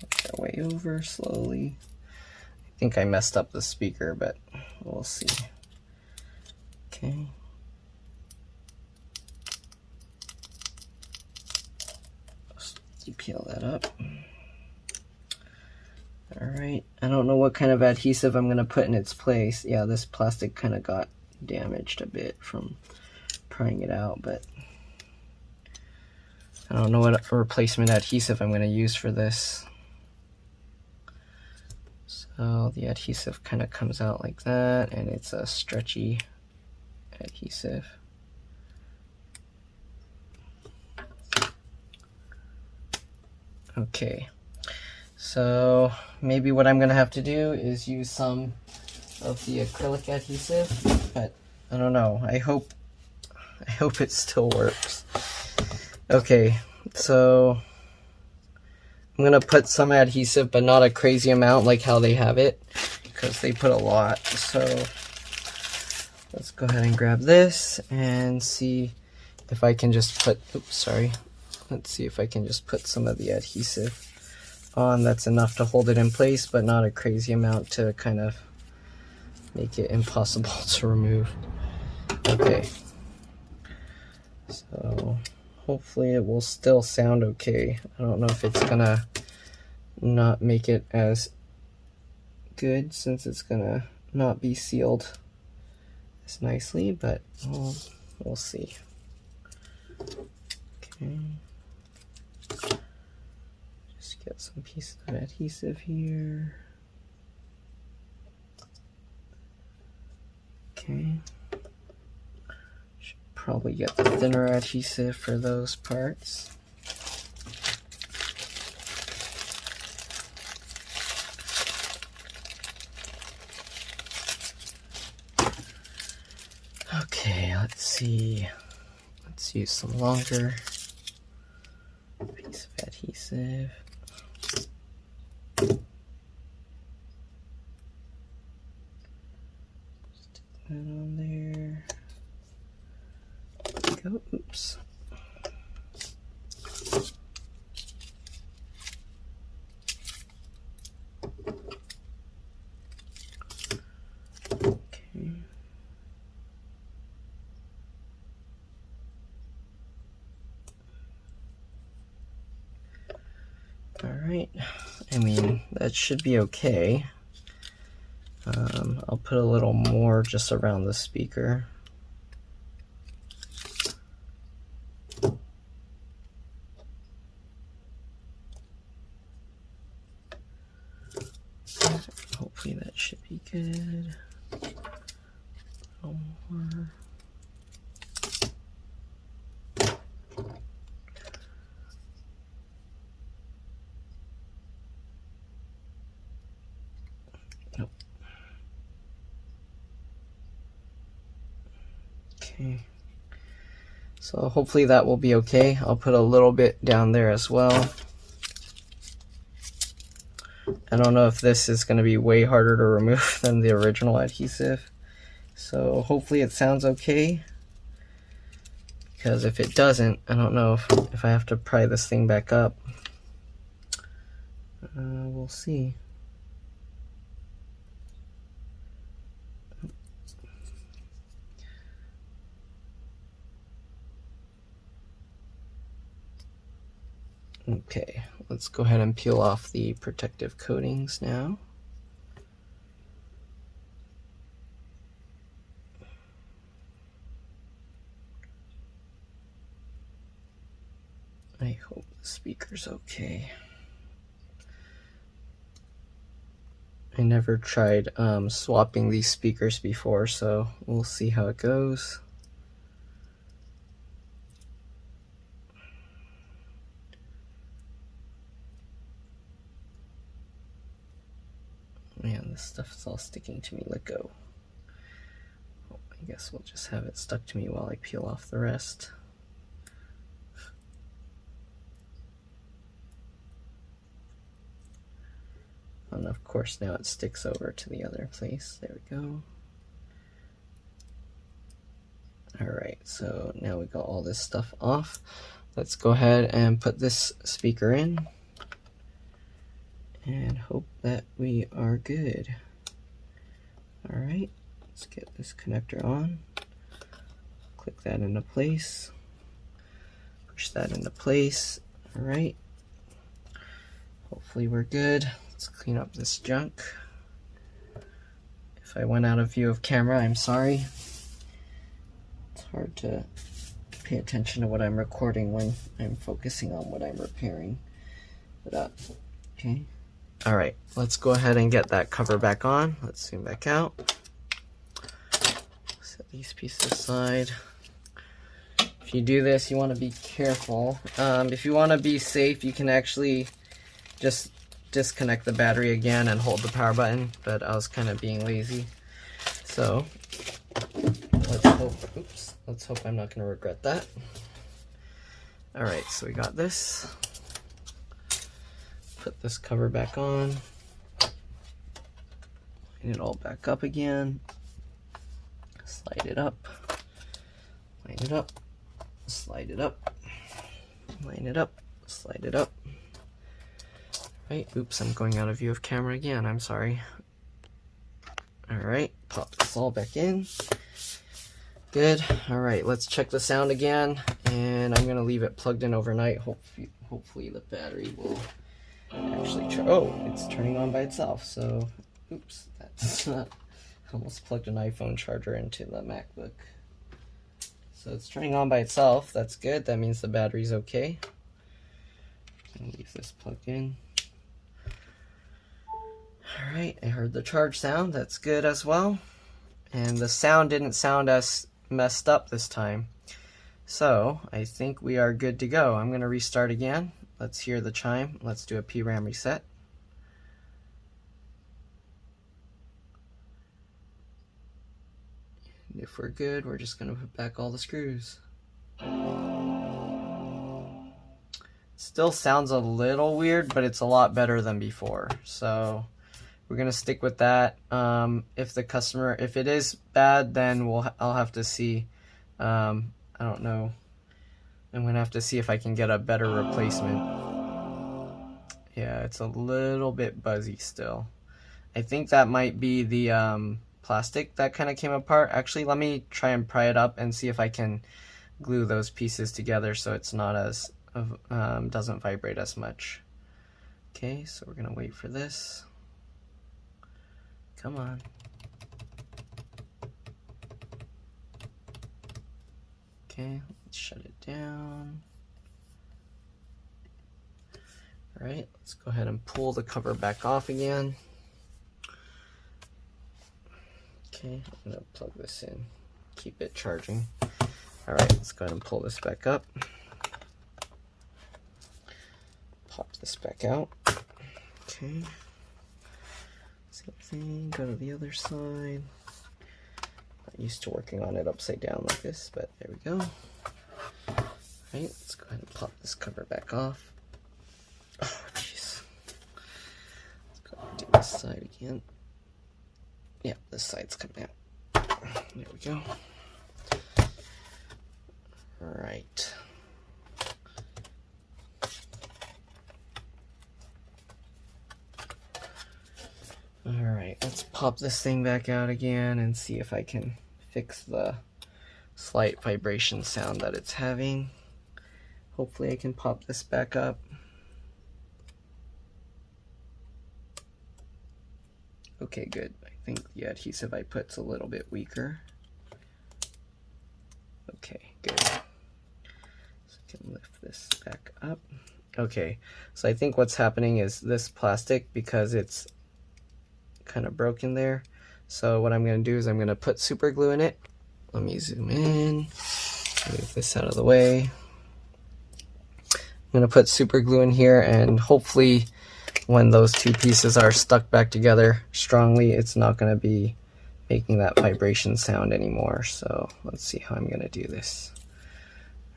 Work our way over slowly. I think I messed up the speaker, but we'll see. Okay. Just peel that up. Alright, I don't know what kind of adhesive I'm going to put in its place. Yeah, this plastic kind of got damaged a bit from prying it out, but I don't know what replacement adhesive I'm going to use for this. So the adhesive kind of comes out like that, and it's a stretchy adhesive. Okay, so maybe what I'm gonna have to do is use some of the acrylic adhesive, but I don't know. I hope it still works. Okay, so I'm gonna put some adhesive, but not a crazy amount like how they have it, because they put a lot. So let's go ahead and grab this and see if I can just put, oops, sorry. Let's see if I can just put some of the adhesive on. That's enough to hold it in place, but not a crazy amount to kind of make it impossible to remove. Okay. So hopefully it will still sound okay. I don't know if it's gonna not make it as good since it's gonna not be sealed as nicely, but we'll see. Okay. Just get some pieces of adhesive here. Okay. Should probably get the thinner adhesive for those parts. Okay, let's see. Let's use some longer piece of adhesive. Stick that on there. There we go. Oops. Okay. Alright, I mean, that should be okay. I'll put a little more just around the speaker. Hopefully that should be good. A little more. Nope. Okay. So hopefully that will be okay. I'll put a little bit down there as well. I don't know if this is going to be way harder to remove than the original adhesive. So hopefully it sounds okay. Because if it doesn't, I don't know if I have to pry this thing back up. We'll see. Okay, let's go ahead and peel off the protective coatings now. I hope the speaker's okay. I never tried swapping these speakers before, so we'll see how it goes. Man, this stuff is all sticking to me. Let go. Oh, I guess we'll just have it stuck to me while I peel off the rest. And of course now it sticks over to the other place. There we go. Alright, so now we got all this stuff off. Let's go ahead and put this speaker in and hope that we are good. Alright, let's get this connector on. Click that into place. Push that into place. Alright. Hopefully we're good. Let's clean up this junk. If I went out of view of camera, I'm sorry. It's hard to pay attention to what I'm recording when I'm focusing on what I'm repairing. But, okay. Alright, let's go ahead and get that cover back on. Let's zoom back out. Set these pieces aside. If you do this, you want to be careful. If you want to be safe, you can actually just disconnect the battery again and hold the power button, but I was kind of being lazy. So let's hope I'm not going to regret that. Alright, so we got this. Put this cover back on. Line it all back up again. Slide it up. Line it up. Slide it up. Line it up. Slide it up. Right, oops, I'm going out of view of camera again, I'm sorry. Alright, pop this all back in. Good. Alright, let's check the sound again, and I'm going to leave it plugged in overnight. Hopefully the battery will actually it's turning on by itself, so oops, that's almost plugged an iPhone charger into the MacBook. So it's turning on by itself, that's good, that means the battery's okay. I'll leave this plugged in. Alright, I heard the charge sound, that's good as well. And the sound didn't sound as messed up this time. So, I think we are good to go. I'm going to restart again. Let's hear the chime. Let's do a PRAM reset. And if we're good, we're just going to put back all the screws. Still sounds a little weird, but it's a lot better than before. So we're gonna stick with that. If it is bad, then I'll have to see. I don't know. I'm gonna have to see if I can get a better replacement. Yeah, it's a little bit buzzy still. I think that might be the plastic that kind of came apart. Actually, let me try and pry it up and see if I can glue those pieces together so it's not as doesn't vibrate as much. Okay, so we're gonna wait for this. Come on. Okay, let's shut it down. Alright, let's go ahead and pull the cover back off again. Okay, I'm gonna plug this in, keep it charging. Alright, let's go ahead and pull this back up. Pop this back out. Okay. Same thing, go to the other side. Not used to working on it upside down like this, but there we go. Alright, let's go ahead and pop this cover back off. Oh, jeez. Let's go ahead and do this side again. Yeah, this side's coming out. There we go. Alright. Alright, let's pop this thing back out again and see if I can fix the slight vibration sound that it's having. Hopefully I can pop this back up. Okay, good. I think the adhesive I put's a little bit weaker. Okay, good. So I can lift this back up. Okay, so I think what's happening is this plastic, because it's kind of broken there. So what I'm going to do is I'm going to put super glue in it. Let me zoom in, move this out of the way. I'm going to put super glue in here, and hopefully when those two pieces are stuck back together strongly, it's not going to be making that vibration sound anymore. So let's see how I'm going to do this.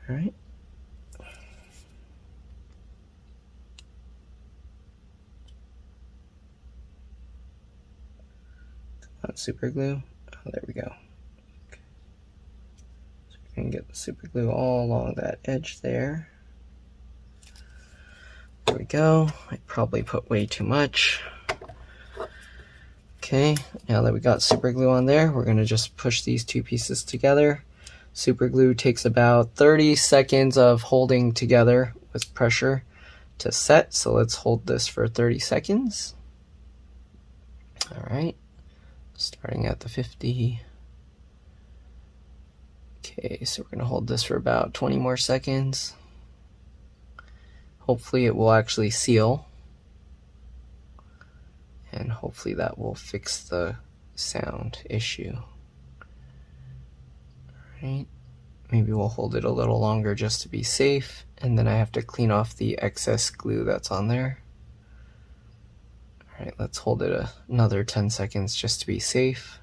All right. Come on, super glue. Oh, there we go. Okay. So we can get the super glue all along that edge there. There we go. I probably put way too much. Okay, now that we got super glue on there, we're going to just push these two pieces together. Super glue takes about 30 seconds of holding together with pressure to set, so let's hold this for 30 seconds. All right, starting at the 50. Okay, so we're going to hold this for about 20 more seconds. Hopefully it will actually seal, and hopefully that will fix the sound issue. Alright, maybe we'll hold it a little longer just to be safe, and then I have to clean off the excess glue that's on there. Alright, let's hold it another 10 seconds just to be safe.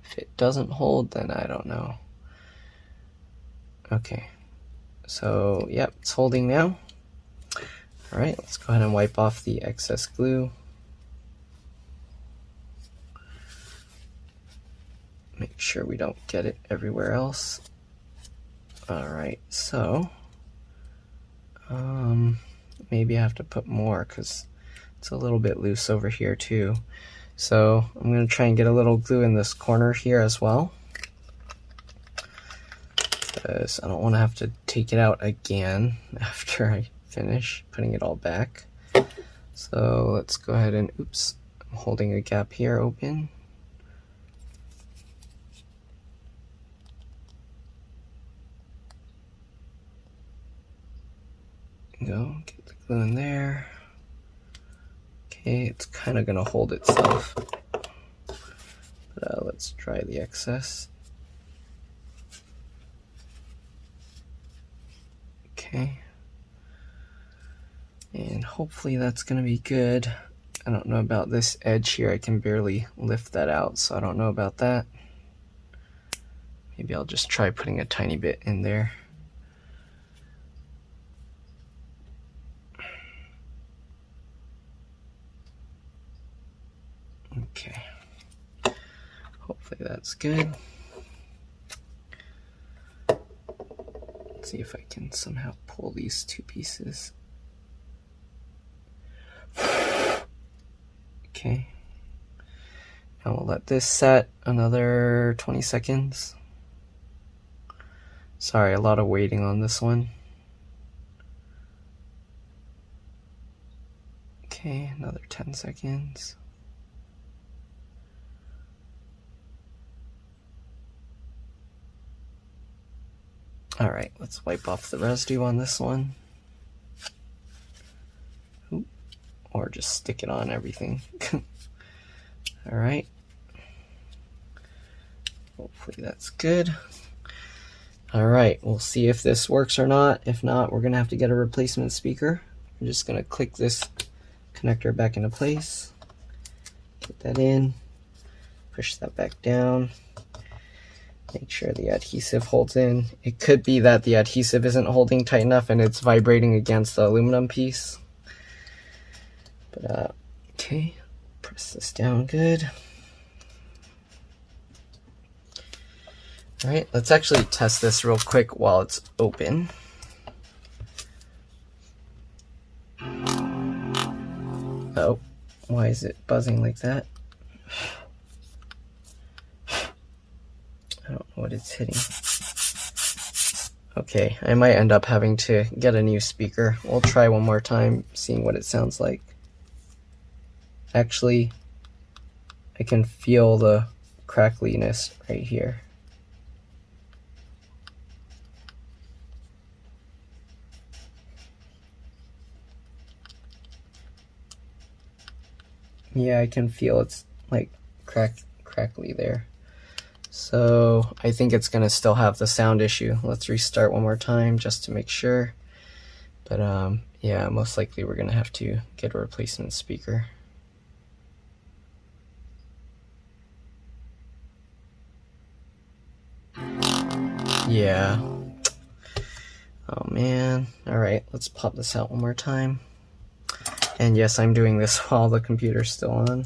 If it doesn't hold, then I don't know. Okay. So, yep, it's holding now. All right, let's go ahead and wipe off the excess glue. Make sure we don't get it everywhere else. All right, so maybe I have to put more because it's a little bit loose over here too. So I'm going to try and get a little glue in this corner here as well, because I don't want to have to take it out again after I finish putting it all back. So let's go ahead and, oops, I'm holding a gap here open. Go, get the glue in there. Okay, it's kind of going to hold itself. But let's dry the excess. Okay. And hopefully that's going to be good. I don't know about this edge here. I can barely lift that out, so I don't know about that. Maybe I'll just try putting a tiny bit in there. Okay. Hopefully that's good. Let's see if I can somehow pull these two pieces. Okay. Now we'll let this set another 20 seconds. Sorry, a lot of waiting on this one. Okay, another 10 seconds. All right, let's wipe off the residue on this one. Ooh, or just stick it on everything. All right. Hopefully that's good. All right, we'll see if this works or not. If not, we're gonna have to get a replacement speaker. I'm just gonna click this connector back into place. Get that in, push that back down. Make sure the adhesive holds in. It could be that the adhesive isn't holding tight enough and it's vibrating against the aluminum piece. But okay, press this down good. All right, let's actually test this real quick while it's open. Oh, why is it buzzing like that? I don't know what it's hitting. Okay, I might end up having to get a new speaker. We'll try one more time, seeing what it sounds like. Actually, I can feel the crackliness right here. Yeah, I can feel it's like crackly there. So I think it's gonna still have the sound issue. Let's restart one more time just to make sure. But yeah, most likely we're gonna have to get a replacement speaker. Yeah. Oh man. Alright, let's pop this out one more time. And yes, I'm doing this while the computer's still on.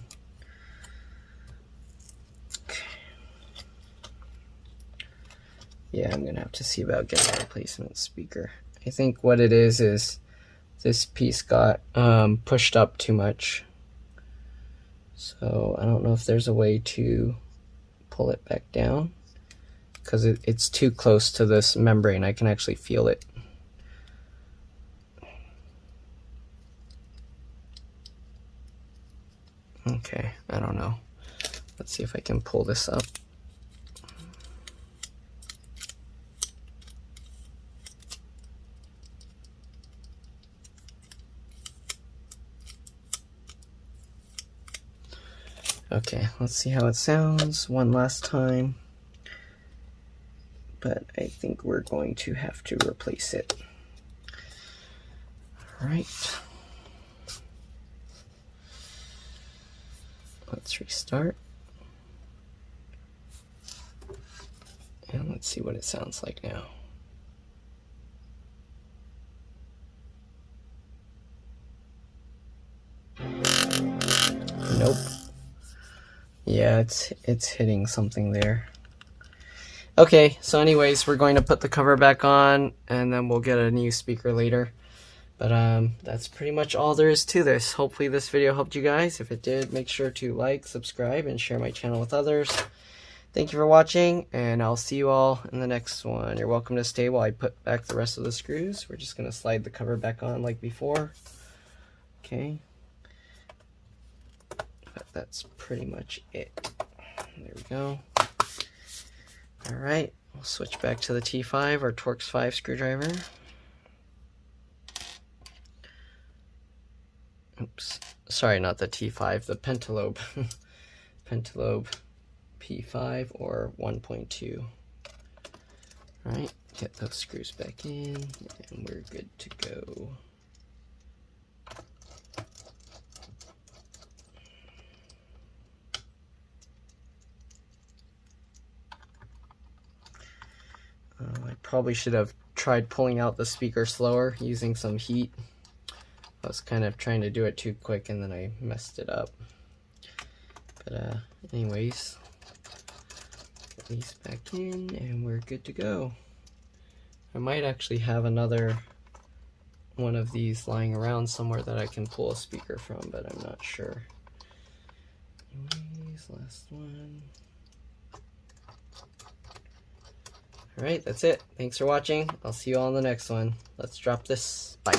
Okay. Yeah, I'm gonna have to see about getting a replacement speaker. I think what it is this piece got pushed up too much. So I don't know if there's a way to pull it back down, because it's too close to this membrane. I can actually feel it. Okay, I don't know. Let's see if I can pull this up. Okay, let's see how it sounds one last time. But I think we're going to have to replace it. All right. Let's restart. And let's see what it sounds like now. Nope. Yeah, it's hitting something there. Okay, so anyways, we're going to put the cover back on and then we'll get a new speaker later. But that's pretty much all there is to this. Hopefully this video helped you guys. If it did, make sure to like, subscribe, and share my channel with others. Thank you for watching, and I'll see you all in the next one. You're welcome to stay while I put back the rest of the screws. We're just going to slide the cover back on like before. Okay. But that's pretty much it. There we go. Alright, we'll switch back to the T5 or Torx 5 screwdriver. Oops, sorry, not the T5, the Pentalobe. Pentalobe P5 or 1.2. Alright, get those screws back in, and we're good to go. I probably should have tried pulling out the speaker slower using some heat. I was kind of trying to do it too quick and then I messed it up. But anyways, get these back in and we're good to go. I might actually have another one of these lying around somewhere that I can pull a speaker from, but I'm not sure. Anyways, last one. Alright, that's it. Thanks for watching. I'll see you all in the next one. Let's drop this. Bye.